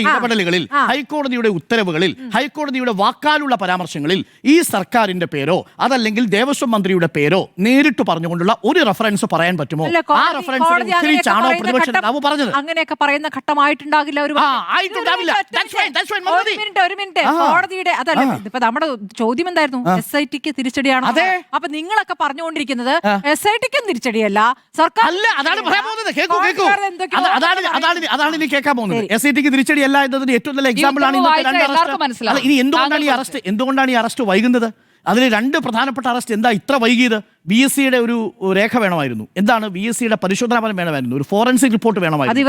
ഇടപെടലുകളിൽ, ഹൈക്കോടതിയുടെ ഉത്തരവുകളിൽ, ഹൈക്കോടതിയുടെ വാക്കാലുള്ള പരാമർശങ്ങളിൽ ഈ സർക്കാരിന്റെ പേരോ അതല്ലെങ്കിൽ ദേവസ്വം മന്ത്രിയുടെ മുഖ്യമന്ത്രിയുടെ പേരോ നേരിട്ട് പറഞ്ഞുകൊണ്ടുള്ള ഒരു റെഫറൻസ് പറയാൻ പറ്റുമോ? അല്ല, ആ കോടതി റെഫറൻസ് ഉദ്ധരിച്ചാണോ പ്രതിപക്ഷ നേതാവ് പറഞ്ഞത്? അങ്ങനെയൊക്കെ പറയുന്ന ഘട്ടമായിട്ടുണ്ടാകില്ല. ഒരു ആയിട്ടുണ്ടാവില്ല. That's fine, that's fine, മതി. ഒരു മിനിറ്റ് കോടതിയുടെ അതല്ല ഇപ്പൊ നമ്മുടെ ചോദ്യം എന്തായിരുന്നു? SIT-ക്ക് തിരിച്ചടിയാണോ? അപ്പൊ നിങ്ങളൊക്കെ പറഞ്ഞുകൊണ്ടിരിക്കുന്നത് SIT-ക്കും തിരിച്ചടിയല്ല, സർക്കാർ അല്ല. അതാണ് പറയാൻ പോകുന്നത്. കേൾക്കൂ. അതാണ് ഇനി കേൾക്കാൻ പോകുന്നത്. SIT-ക്ക് തിരിച്ചടിയല്ല എന്നതിന് ഏറ്റവും നല്ല എക്സാമ്പിൾ ആണ് ഇന്നത്തെ രണ്ട് അറസ്റ്റ്. ഇനി എന്തുകൊണ്ടാണ് ഈ അറസ്റ്റ് വൈകുന്നത്? അതിൽ രണ്ട് പ്രധാനപ്പെട്ട അറസ്റ്റ് എന്താ ഇത്ര വൈകിയത്? BSc-യുടെ ഒരു രേഖ വേണമായിരുന്നു. എന്താണ്? BSc-യുടെ പരിശോധനാ ഫലം വേണമായിരുന്നു, ഒരു ഫോറൻസിക് റിപ്പോർട്ട് വേണമായിരുന്നു.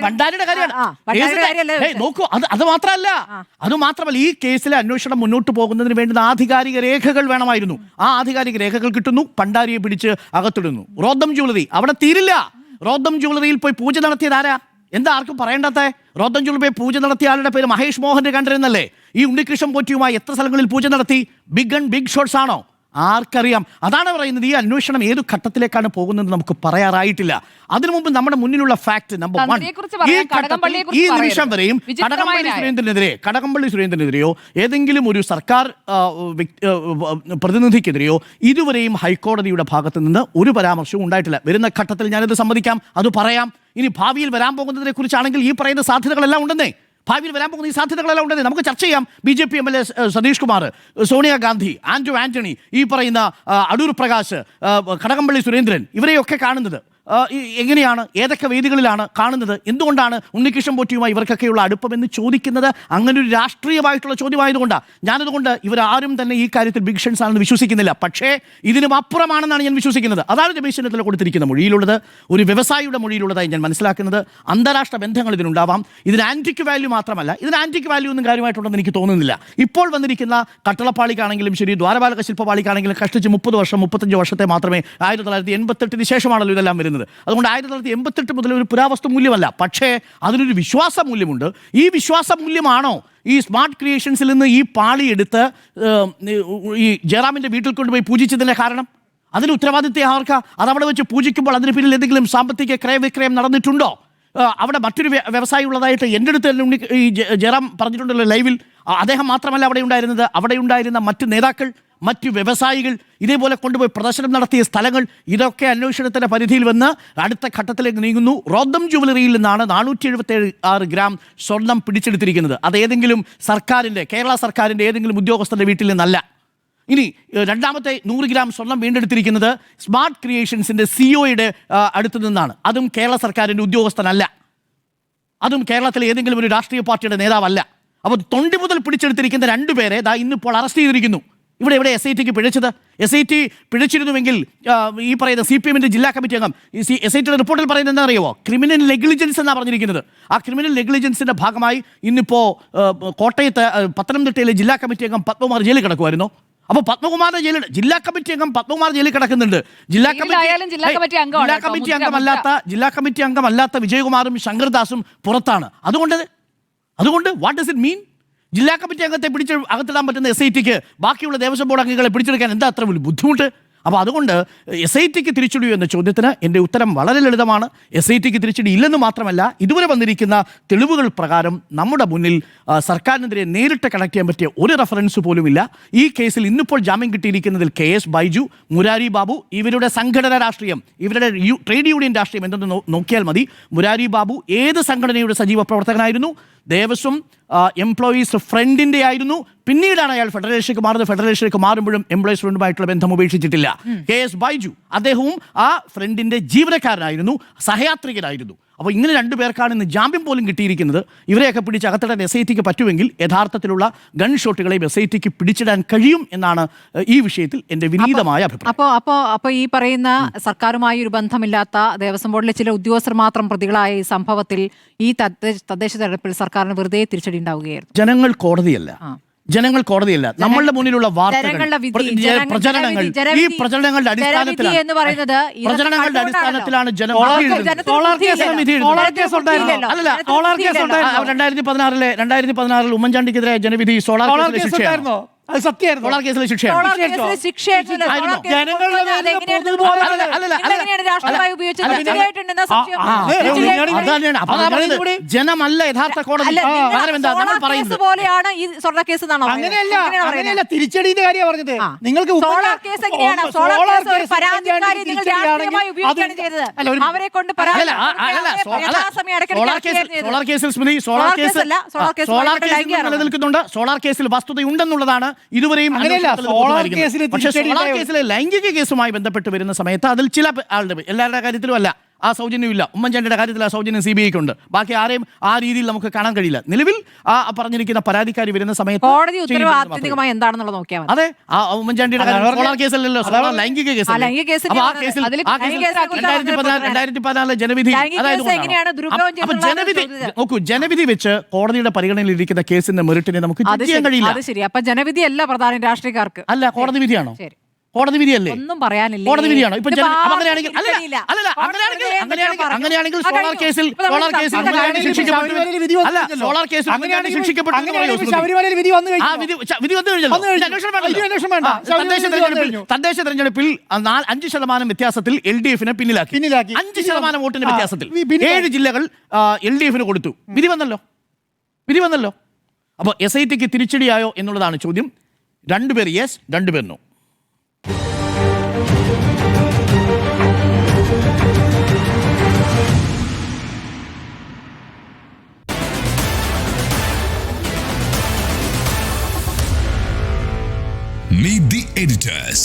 ഭണ്ഡാരിയുടെ കാര്യമാണ്. നോക്കൂ, അത് മാത്രമല്ല ഈ കേസിലെ അന്വേഷണം മുന്നോട്ട് പോകുന്നതിന് വേണ്ടുന്ന ആധികാരിക രേഖകൾ വേണമായിരുന്നു. ആ ആധികാരിക രേഖകൾ കിട്ടുന്നു, ഭണ്ഡാരിയെ പിടിച്ച് അകത്തിടുന്നു. റോദം ജ്വല്ലറി അവിടെ തീരില്ല. റോദം ജ്വല്ലറിയിൽ പോയി പൂജ നടത്തിയത് ആരാ? എന്താ ആർക്കും പറയേണ്ടാത്ത? റോദം ജ്വല്ലറി പൂജ നടത്തിയ ആളുടെ പേര് മഹേഷ് മോഹന്റെ കണ്ടിരുന്നല്ലേ? ഈ ഉണ്ണികൃഷ്ണൻ പോറ്റിയുമായി എത്ര സ്ഥലങ്ങളിൽ പൂജ നടത്തി? ബിഗ് ഷോട്ട്സ് ആണോ? ആർക്കറിയാം? അതാണ് പറയുന്നത്. ഈ അന്വേഷണം ഏതു ഘട്ടത്തിലേക്കാണ് പോകുന്നത് നമുക്ക് പറയാറായിട്ടില്ല. അതിനു മുമ്പ് നമ്മുടെ മുന്നിലുള്ള ഫാക്ട് നമ്പർ 1, ഈ നിമിഷം വരെയും കടകംപള്ളി സുരേന്ദ്രനെതിരെയോ ഏതെങ്കിലും ഒരു സർക്കാർ പ്രതിനിധിക്കെതിരെയോ ഇതുവരെയും ഹൈക്കോടതിയുടെ ഭാഗത്ത് നിന്ന് ഒരു പരാമർശവും ഉണ്ടായിട്ടില്ല. വരുന്ന ഘട്ടത്തിൽ ഞാനിത് സമ്മതിക്കാം, അത് പറയാം. ഇനി ഭാവിയിൽ വരാൻ പോകുന്നതിനെ കുറിച്ചാണെങ്കിൽ ഈ പറയുന്ന സാധ്യതകളെല്ലാം ഉണ്ടെന്നേ. ഭാവിയിൽ വരാൻ പോകുന്ന ഈ സാധ്യതകളെല്ലാം ഉണ്ടെന്നേ നമുക്ക് ചർച്ച ചെയ്യാം. BJP MLA സതീഷ് കുമാർ, സോണിയാഗാന്ധി, ആന്റണി, ഈ പറയുന്ന അടൂർ പ്രകാശ്, കടകംപള്ളി സുരേന്ദ്രൻ, ഇവരെയൊക്കെ കാണുന്നത് എങ്ങനെയാണ്? ഏതൊക്കെ വേദികളിലാണ് കാണുന്നത്? എന്തുകൊണ്ടാണ് ഉണ്ണികൃഷ്ണൻ പോറ്റിയുമായി ഇവർക്കൊക്കെയുള്ള അടുപ്പമെന്ന് ചോദിക്കുന്നത് അങ്ങനെ ഒരു രാഷ്ട്രീയമായിട്ടുള്ള ചോദ്യമായതുകൊണ്ടാണ്. ഞാനതുകൊണ്ട് ഇവരാരും തന്നെ ഈ കാര്യത്തിൽ ബിഗ് ഷൻസ് ആണെന്ന് വിശ്വസിക്കുന്നില്ല. പക്ഷേ ഇതിനും അപ്പുറമാണെന്നാണ് ഞാൻ വിശ്വസിക്കുന്നത്. അതാണ് രമേശ് ചെന്നിത്തല കൊടുത്തിരിക്കുന്ന മൊഴിയിലുള്ളത്, ഒരു വ്യവസായിയുടെ മൊഴിയിലുള്ളതായി ഞാൻ മനസ്സിലാക്കുന്നത്. അന്താരാഷ്ട്ര ബന്ധങ്ങൾ ഇതിനുണ്ടാവാം. ഇതിന് ആന്റിക് വാല്യൂ മാത്രമല്ല, ഇതിന് ആന്റിക് വാല്യൂ ഒന്നും കാര്യമായിട്ടുണ്ടെന്ന് എനിക്ക് തോന്നുന്നില്ല. ഇപ്പോൾ വന്നിരിക്കുന്ന കട്ടളപ്പാളിക്കാണെങ്കിലും ശരി, ദ്വാരപാലക ശില്പപാളിക്കാണെങ്കിലും കഷ്ടിച്ച് 30 വർഷം 35 വർഷത്തെ മാത്രമേ 1988 ശേഷമാണല്ലോ ഇതെല്ലാം വരുന്നത്. അതുകൊണ്ട് 1988 മുതൽ ഒരു പുരാവസ്തു മൂല്യമല്ല, പക്ഷേ അതിനൊരു വിശ്വാസ മൂല്യമുണ്ട്. ഈ വിശ്വാസ മൂല്യമാണോ ഈ സ്മാർട്ട് ക്രിയേഷൻസിൽ നിന്ന് ഈ പാളി എടുത്ത് ഈ ജയറാമിൻ്റെ വീട്ടിൽ കൊണ്ടുപോയി പൂജിച്ചതിൻ്റെ കാരണം? അതിന് ഉത്തരവാദിത്വം ആർക്കാ? അതവിടെ വെച്ച് പൂജിക്കുമ്പോൾ അതിന് പിന്നിൽ എന്തെങ്കിലും സാമ്പത്തിക ക്രയവിക്രയം നടന്നിട്ടുണ്ടോ? അവിടെ മറ്റൊരു വ്യവസായി ഉള്ളതായിട്ട് എൻ്റെ അടുത്ത് തന്നെ ഈ ജയറാം പറഞ്ഞിട്ടുണ്ടല്ലോ ലൈവിൽ. അദ്ദേഹം മാത്രമല്ല അവിടെ ഉണ്ടായിരുന്ന മറ്റ് നേതാക്കൾ, മറ്റു വ്യവസായികൾ, ഇതേപോലെ കൊണ്ടുപോയി പ്രദർശനം നടത്തിയ സ്ഥലങ്ങൾ, ഇതൊക്കെ പരിധിയിൽ വന്ന് അടുത്ത ഘട്ടത്തിലേക്ക് നീങ്ങുന്നു. റോദം ജ്വല്ലറിയിൽ നിന്നാണ് 476 ഗ്രാം സ്വർണം പിടിച്ചെടുത്തിരിക്കുന്നത്. അത് ഏതെങ്കിലും സർക്കാരിൻ്റെ, കേരള സർക്കാരിൻ്റെ ഏതെങ്കിലും ഉദ്യോഗസ്ഥരുടെ വീട്ടിൽ നിന്നല്ല. ഇനി രണ്ടാമത്തെ 100 ഗ്രാം സ്വർണം വീണ്ടെടുത്തിരിക്കുന്നത് സ്മാർട്ട് ക്രിയേഷൻസിൻ്റെ CEO-യുടെ അടുത്തു നിന്നാണ്. അതും കേരള സർക്കാരിൻ്റെ ഉദ്യോഗസ്ഥനല്ല, അതും കേരളത്തിലെ ഏതെങ്കിലും ഒരു രാഷ്ട്രീയ പാർട്ടിയുടെ നേതാവല്ല. അപ്പോൾ തൊണ്ടി മുതൽ പിടിച്ചെടുത്തിരിക്കുന്ന 2 പേരെ ഇന്നിപ്പോൾ അറസ്റ്റ് ചെയ്തിരിക്കുന്നു. ഇവിടെ SIT-ക്ക് പിഴച്ചത്? SIT പിഴച്ചിരുന്നുവെങ്കിൽ ഈ പറയുന്ന CPM-ന്റെ ജില്ലാ കമ്മിറ്റി അംഗം SIT-യുടെ റിപ്പോർട്ടിൽ പറയുന്നത് എന്താ അറിയുമോ? ക്രിമിനൽ നെഗ്ലിജൻസ് എന്നാണ് പറഞ്ഞിരിക്കുന്നത്. ആ ക്രിമിനൽ നെഗ്ലിജൻസിന്റെ ഭാഗമായി ഇന്നിപ്പോൾ കോട്ടയത്ത്, പത്തനംതിട്ടയിലെ ജില്ലാ കമ്മിറ്റി അംഗം പത്മകുമാർ ജയിലിൽ കിടക്കുമായിരുന്നു. അപ്പോൾ പത്മകുമാറിന്റെ ജില്ലാ കമ്മിറ്റി അംഗം പത്മകുമാർ ജയിലിൽ കിടക്കുന്നുണ്ട്. ജില്ലാ കമ്മിറ്റി അംഗമല്ലാത്ത വിജയകുമാറും ശങ്കർദാസും പുറത്താണ്. അതുകൊണ്ട് വാട്ട് ഡസ് ഇറ്റ് മീൻ? ജില്ലാ കമ്മിറ്റി അംഗത്തെ പിടിച്ച് അകത്തിടാൻ പറ്റുന്ന SIT-ക്ക് ബാക്കിയുള്ള ദേവസ്വം ബോർഡ് അംഗങ്ങളെ പിടിച്ചെടുക്കാൻ എന്താ അത്ര വലിയ ബുദ്ധിമുട്ട്? അപ്പോൾ അതുകൊണ്ട് SIT-ക്ക് തിരിച്ചടിയോ എന്ന ചോദ്യത്തിന് എൻ്റെ ഉത്തരം വളരെ ലളിതമാണ്. SIT-ക്ക് തിരിച്ചടി ഇല്ലെന്ന് മാത്രമല്ല, ഇതുവരെ വന്നിരിക്കുന്ന തെളിവുകൾ പ്രകാരം നമ്മുടെ മുന്നിൽ സർക്കാരിനെതിരെ നേരിട്ട് കണക്ട് ചെയ്യാൻ പറ്റിയ ഒരു റെഫറൻസ് പോലുമില്ല. ഈ കേസിൽ ഇന്നിപ്പോൾ ജാമ്യം കിട്ടിയിരിക്കുന്നതിൽ KS ബൈജു, മുരാരി ബാബു, ഇവരുടെ സംഘടന രാഷ്ട്രീയം, ഇവരുടെ ട്രേഡ് യൂണിയൻ രാഷ്ട്രീയം എന്തെന്ന് നോക്കിയാൽ മതി. മുരാരി ബാബു ഏത് സംഘടനയുടെ സജീവ പ്രവർത്തകനായിരുന്നു? ദേവസ്വം എംപ്ലോയീസ് ഫ്രണ്ടിൻ്റെ ആയിരുന്നു. പിന്നീടാണ് അയാൾ ഫെഡറേഷനിലേക്ക് മാറുമ്പോഴും എംപ്ലോയീസ് ഫ്രണ്ടുമായിട്ടുള്ള ബന്ധം ഉപേക്ഷിച്ചിട്ടില്ല. KS ബൈജു അദ്ദേഹവും ആ ഫ്രണ്ടിൻ്റെ ജീവനക്കാരനായിരുന്നു, സഹയാത്രികനായിരുന്നു. അപ്പോൾ ഇങ്ങനെ 2 പേർക്കാണ് ഇന്ന് ജാമ്യം പോലും കിട്ടിയിരിക്കുന്നത്. ഇവരെയൊക്കെ പിടിച്ച് അകത്തിടാൻ SIT-ക്ക് പറ്റുമെങ്കിൽ യഥാർത്ഥത്തിലുള്ള ഗൺ ഷോട്ടുകളെയും SIT-ക്ക് പിടിച്ചിടാൻ കഴിയും എന്നാണ് ഈ വിഷയത്തിൽ എൻ്റെ വിനീതമായ അഭിപ്രായം. അപ്പോൾ ഈ പറയുന്ന സർക്കാരുമായി ഒരു ബന്ധമില്ലാത്ത ദേവസ്വം ബോർഡിലെ ചില ഉദ്യോഗസ്ഥർ മാത്രം പ്രതികളായ ഈ സംഭവത്തിൽ ഈ തദ്ദേശ തെരഞ്ഞെടുപ്പിൽ സർക്കാരിന് വെറുതെ തിരിച്ചടി ഉണ്ടാവുകയായിരുന്നു. ജനങ്ങൾ കോടതിയല്ല, നമ്മളുടെ മുന്നിലുള്ള വാർത്തകൾ, പ്രചരണങ്ങൾ, ഈ പ്രചരണങ്ങളുടെ അടിസ്ഥാനത്തിലാണ് ജനം 2016 ഉമ്മൻചാണ്ടിക്കെതിരായ ജനവിധി സോളാർ കേസിലെ ശിക്ഷയാണോ? അത് സത്യമായിരുന്നു. സോളാർ കേസിലെ ശിക്ഷയാണ്. സോളാർ കേസിലെ ശിക്ഷയായിട്ടില്ല. ആയിരുന്നോ? സോളാർ കേസ് ജനങ്ങളുടെ കൊണ്ടുവന്നത് മേലിൽ അതെങ്ങനെയാണ് പൊതുബോധം നിങ്ങൾ അല്ല, ഇതെങ്ങനെയാണ് രാഷ്ട്രീയമായി ഉപയോഗിച്ചത്? തിരിച്ചടിയായിട്ടുണ്ടെന്നാ സംശയം. അതാണ് അപ്പൊ പറയുന്നത് ജനമല്ല യഥാർത്ഥ കോടതി. അല്ല, നിങ്ങൾ കാരണം എന്താ നമ്മൾ സോളാർ കേസ് പറയുന്നത് പോലെയാണ് ഈ സ്വർണ്ണ കേസ് എന്നാണോ അങ്ങനെയല്ല, അങ്ങനെയാണ് പറയുന്നത്? അങ്ങനെയല്ല, തിരിച്ചടിയുടെ കാര്യമാണ് പറഞ്ഞത്. ആ. നിങ്ങൾക്ക് സോളാർ കേസ് എങ്ങനെയാണ്? സോളാർ കേസ് ഒരു പരാതിക്കാരി നിങ്ങൾ രാഷ്ട്രീയമായി ഉപയോഗിക്കുകയാണ് ചെയ്തത്. അവരെ കൊണ്ട് സോളാർ കേസിൽ സ്മൃതി സോളാർ കേസ് നിലനിൽക്കുന്നുണ്ട്. സോളാർ കേസിൽ വസ്തുതയുണ്ടെന്നുള്ളതാണ് ഇതുവരെയും പക്ഷേ സോളാർ കേസിലെ ലൈംഗിക കേസുമായി ബന്ധപ്പെട്ട് വരുന്ന സമയത്ത് അതിൽ ചില ആളുടെ എല്ലാവരുടെ കാര്യത്തിലും അല്ല ആ സൗജന്യമില്ല. ഉമ്മൻചാണ്ടിയുടെ കാര്യത്തിൽ ആ സൗജന്യം CBI ഉണ്ട്. ബാക്കി ആരെയും ആ രീതിയിൽ നമുക്ക് കാണാൻ കഴിയില്ല. നിലവിൽ ആ പറഞ്ഞിരിക്കുന്ന പരാതിക്കാരി വരുന്ന സമയത്ത് കോടതി ഉത്തരവ് ആത്യന്തികമായി എന്താണെന്നുള്ളത് നോക്കിയാൽ മതി. അതെ, ആ ഉമ്മൻചാണ്ടിയുടെ സോളാർ കേസല്ലല്ലോ, സോളാർ ലൈംഗിക കേസ്. ലൈംഗിക കേസിൽ 2014 ജനവിധി. നോക്കൂ, ജനവിധി വെച്ച് കോടതിയുടെ പരിഗണനയിലിരിക്കുന്ന കേസിന്റെ മെറിറ്റിനെ നമുക്ക് ചെയ്യാൻ കഴിയില്ല. അത് ശരി. അപ്പൊ ജനവിധി അല്ല പ്രധാന രാഷ്ട്രീയക്കാർക്ക്. അല്ല, കോടതി വിധിയാണോ? ശരി, കോടതി വിധിയല്ലേ? ഒന്നും പറയാനില്ല. കോടതി വിധിയാണോ? ഇപ്പൊ അങ്ങനെയാണെങ്കിൽ സോളാർ കേസിൽ ശിക്ഷിക്കപ്പെട്ടു. അല്ല, സോളാർ കേസിൽ ശിക്ഷിക്കപ്പെട്ടു. തദ്ദേശ തെരഞ്ഞെടുപ്പിൽ 5% വ്യത്യാസത്തിൽ LDF-നെ പിന്നിലാക്കി. 5% വോട്ടിന്റെ വ്യത്യാസത്തിൽ 7 ജില്ലകൾ LDF-ന് കൊടുത്തു. വിധി വന്നല്ലോ. അപ്പോൾ SIT-ക്ക് തിരിച്ചടിയായോ എന്നുള്ളതാണ് ചോദ്യം. 2 പേർ യെസ്, 2 പേർ നോ. Meet the editors.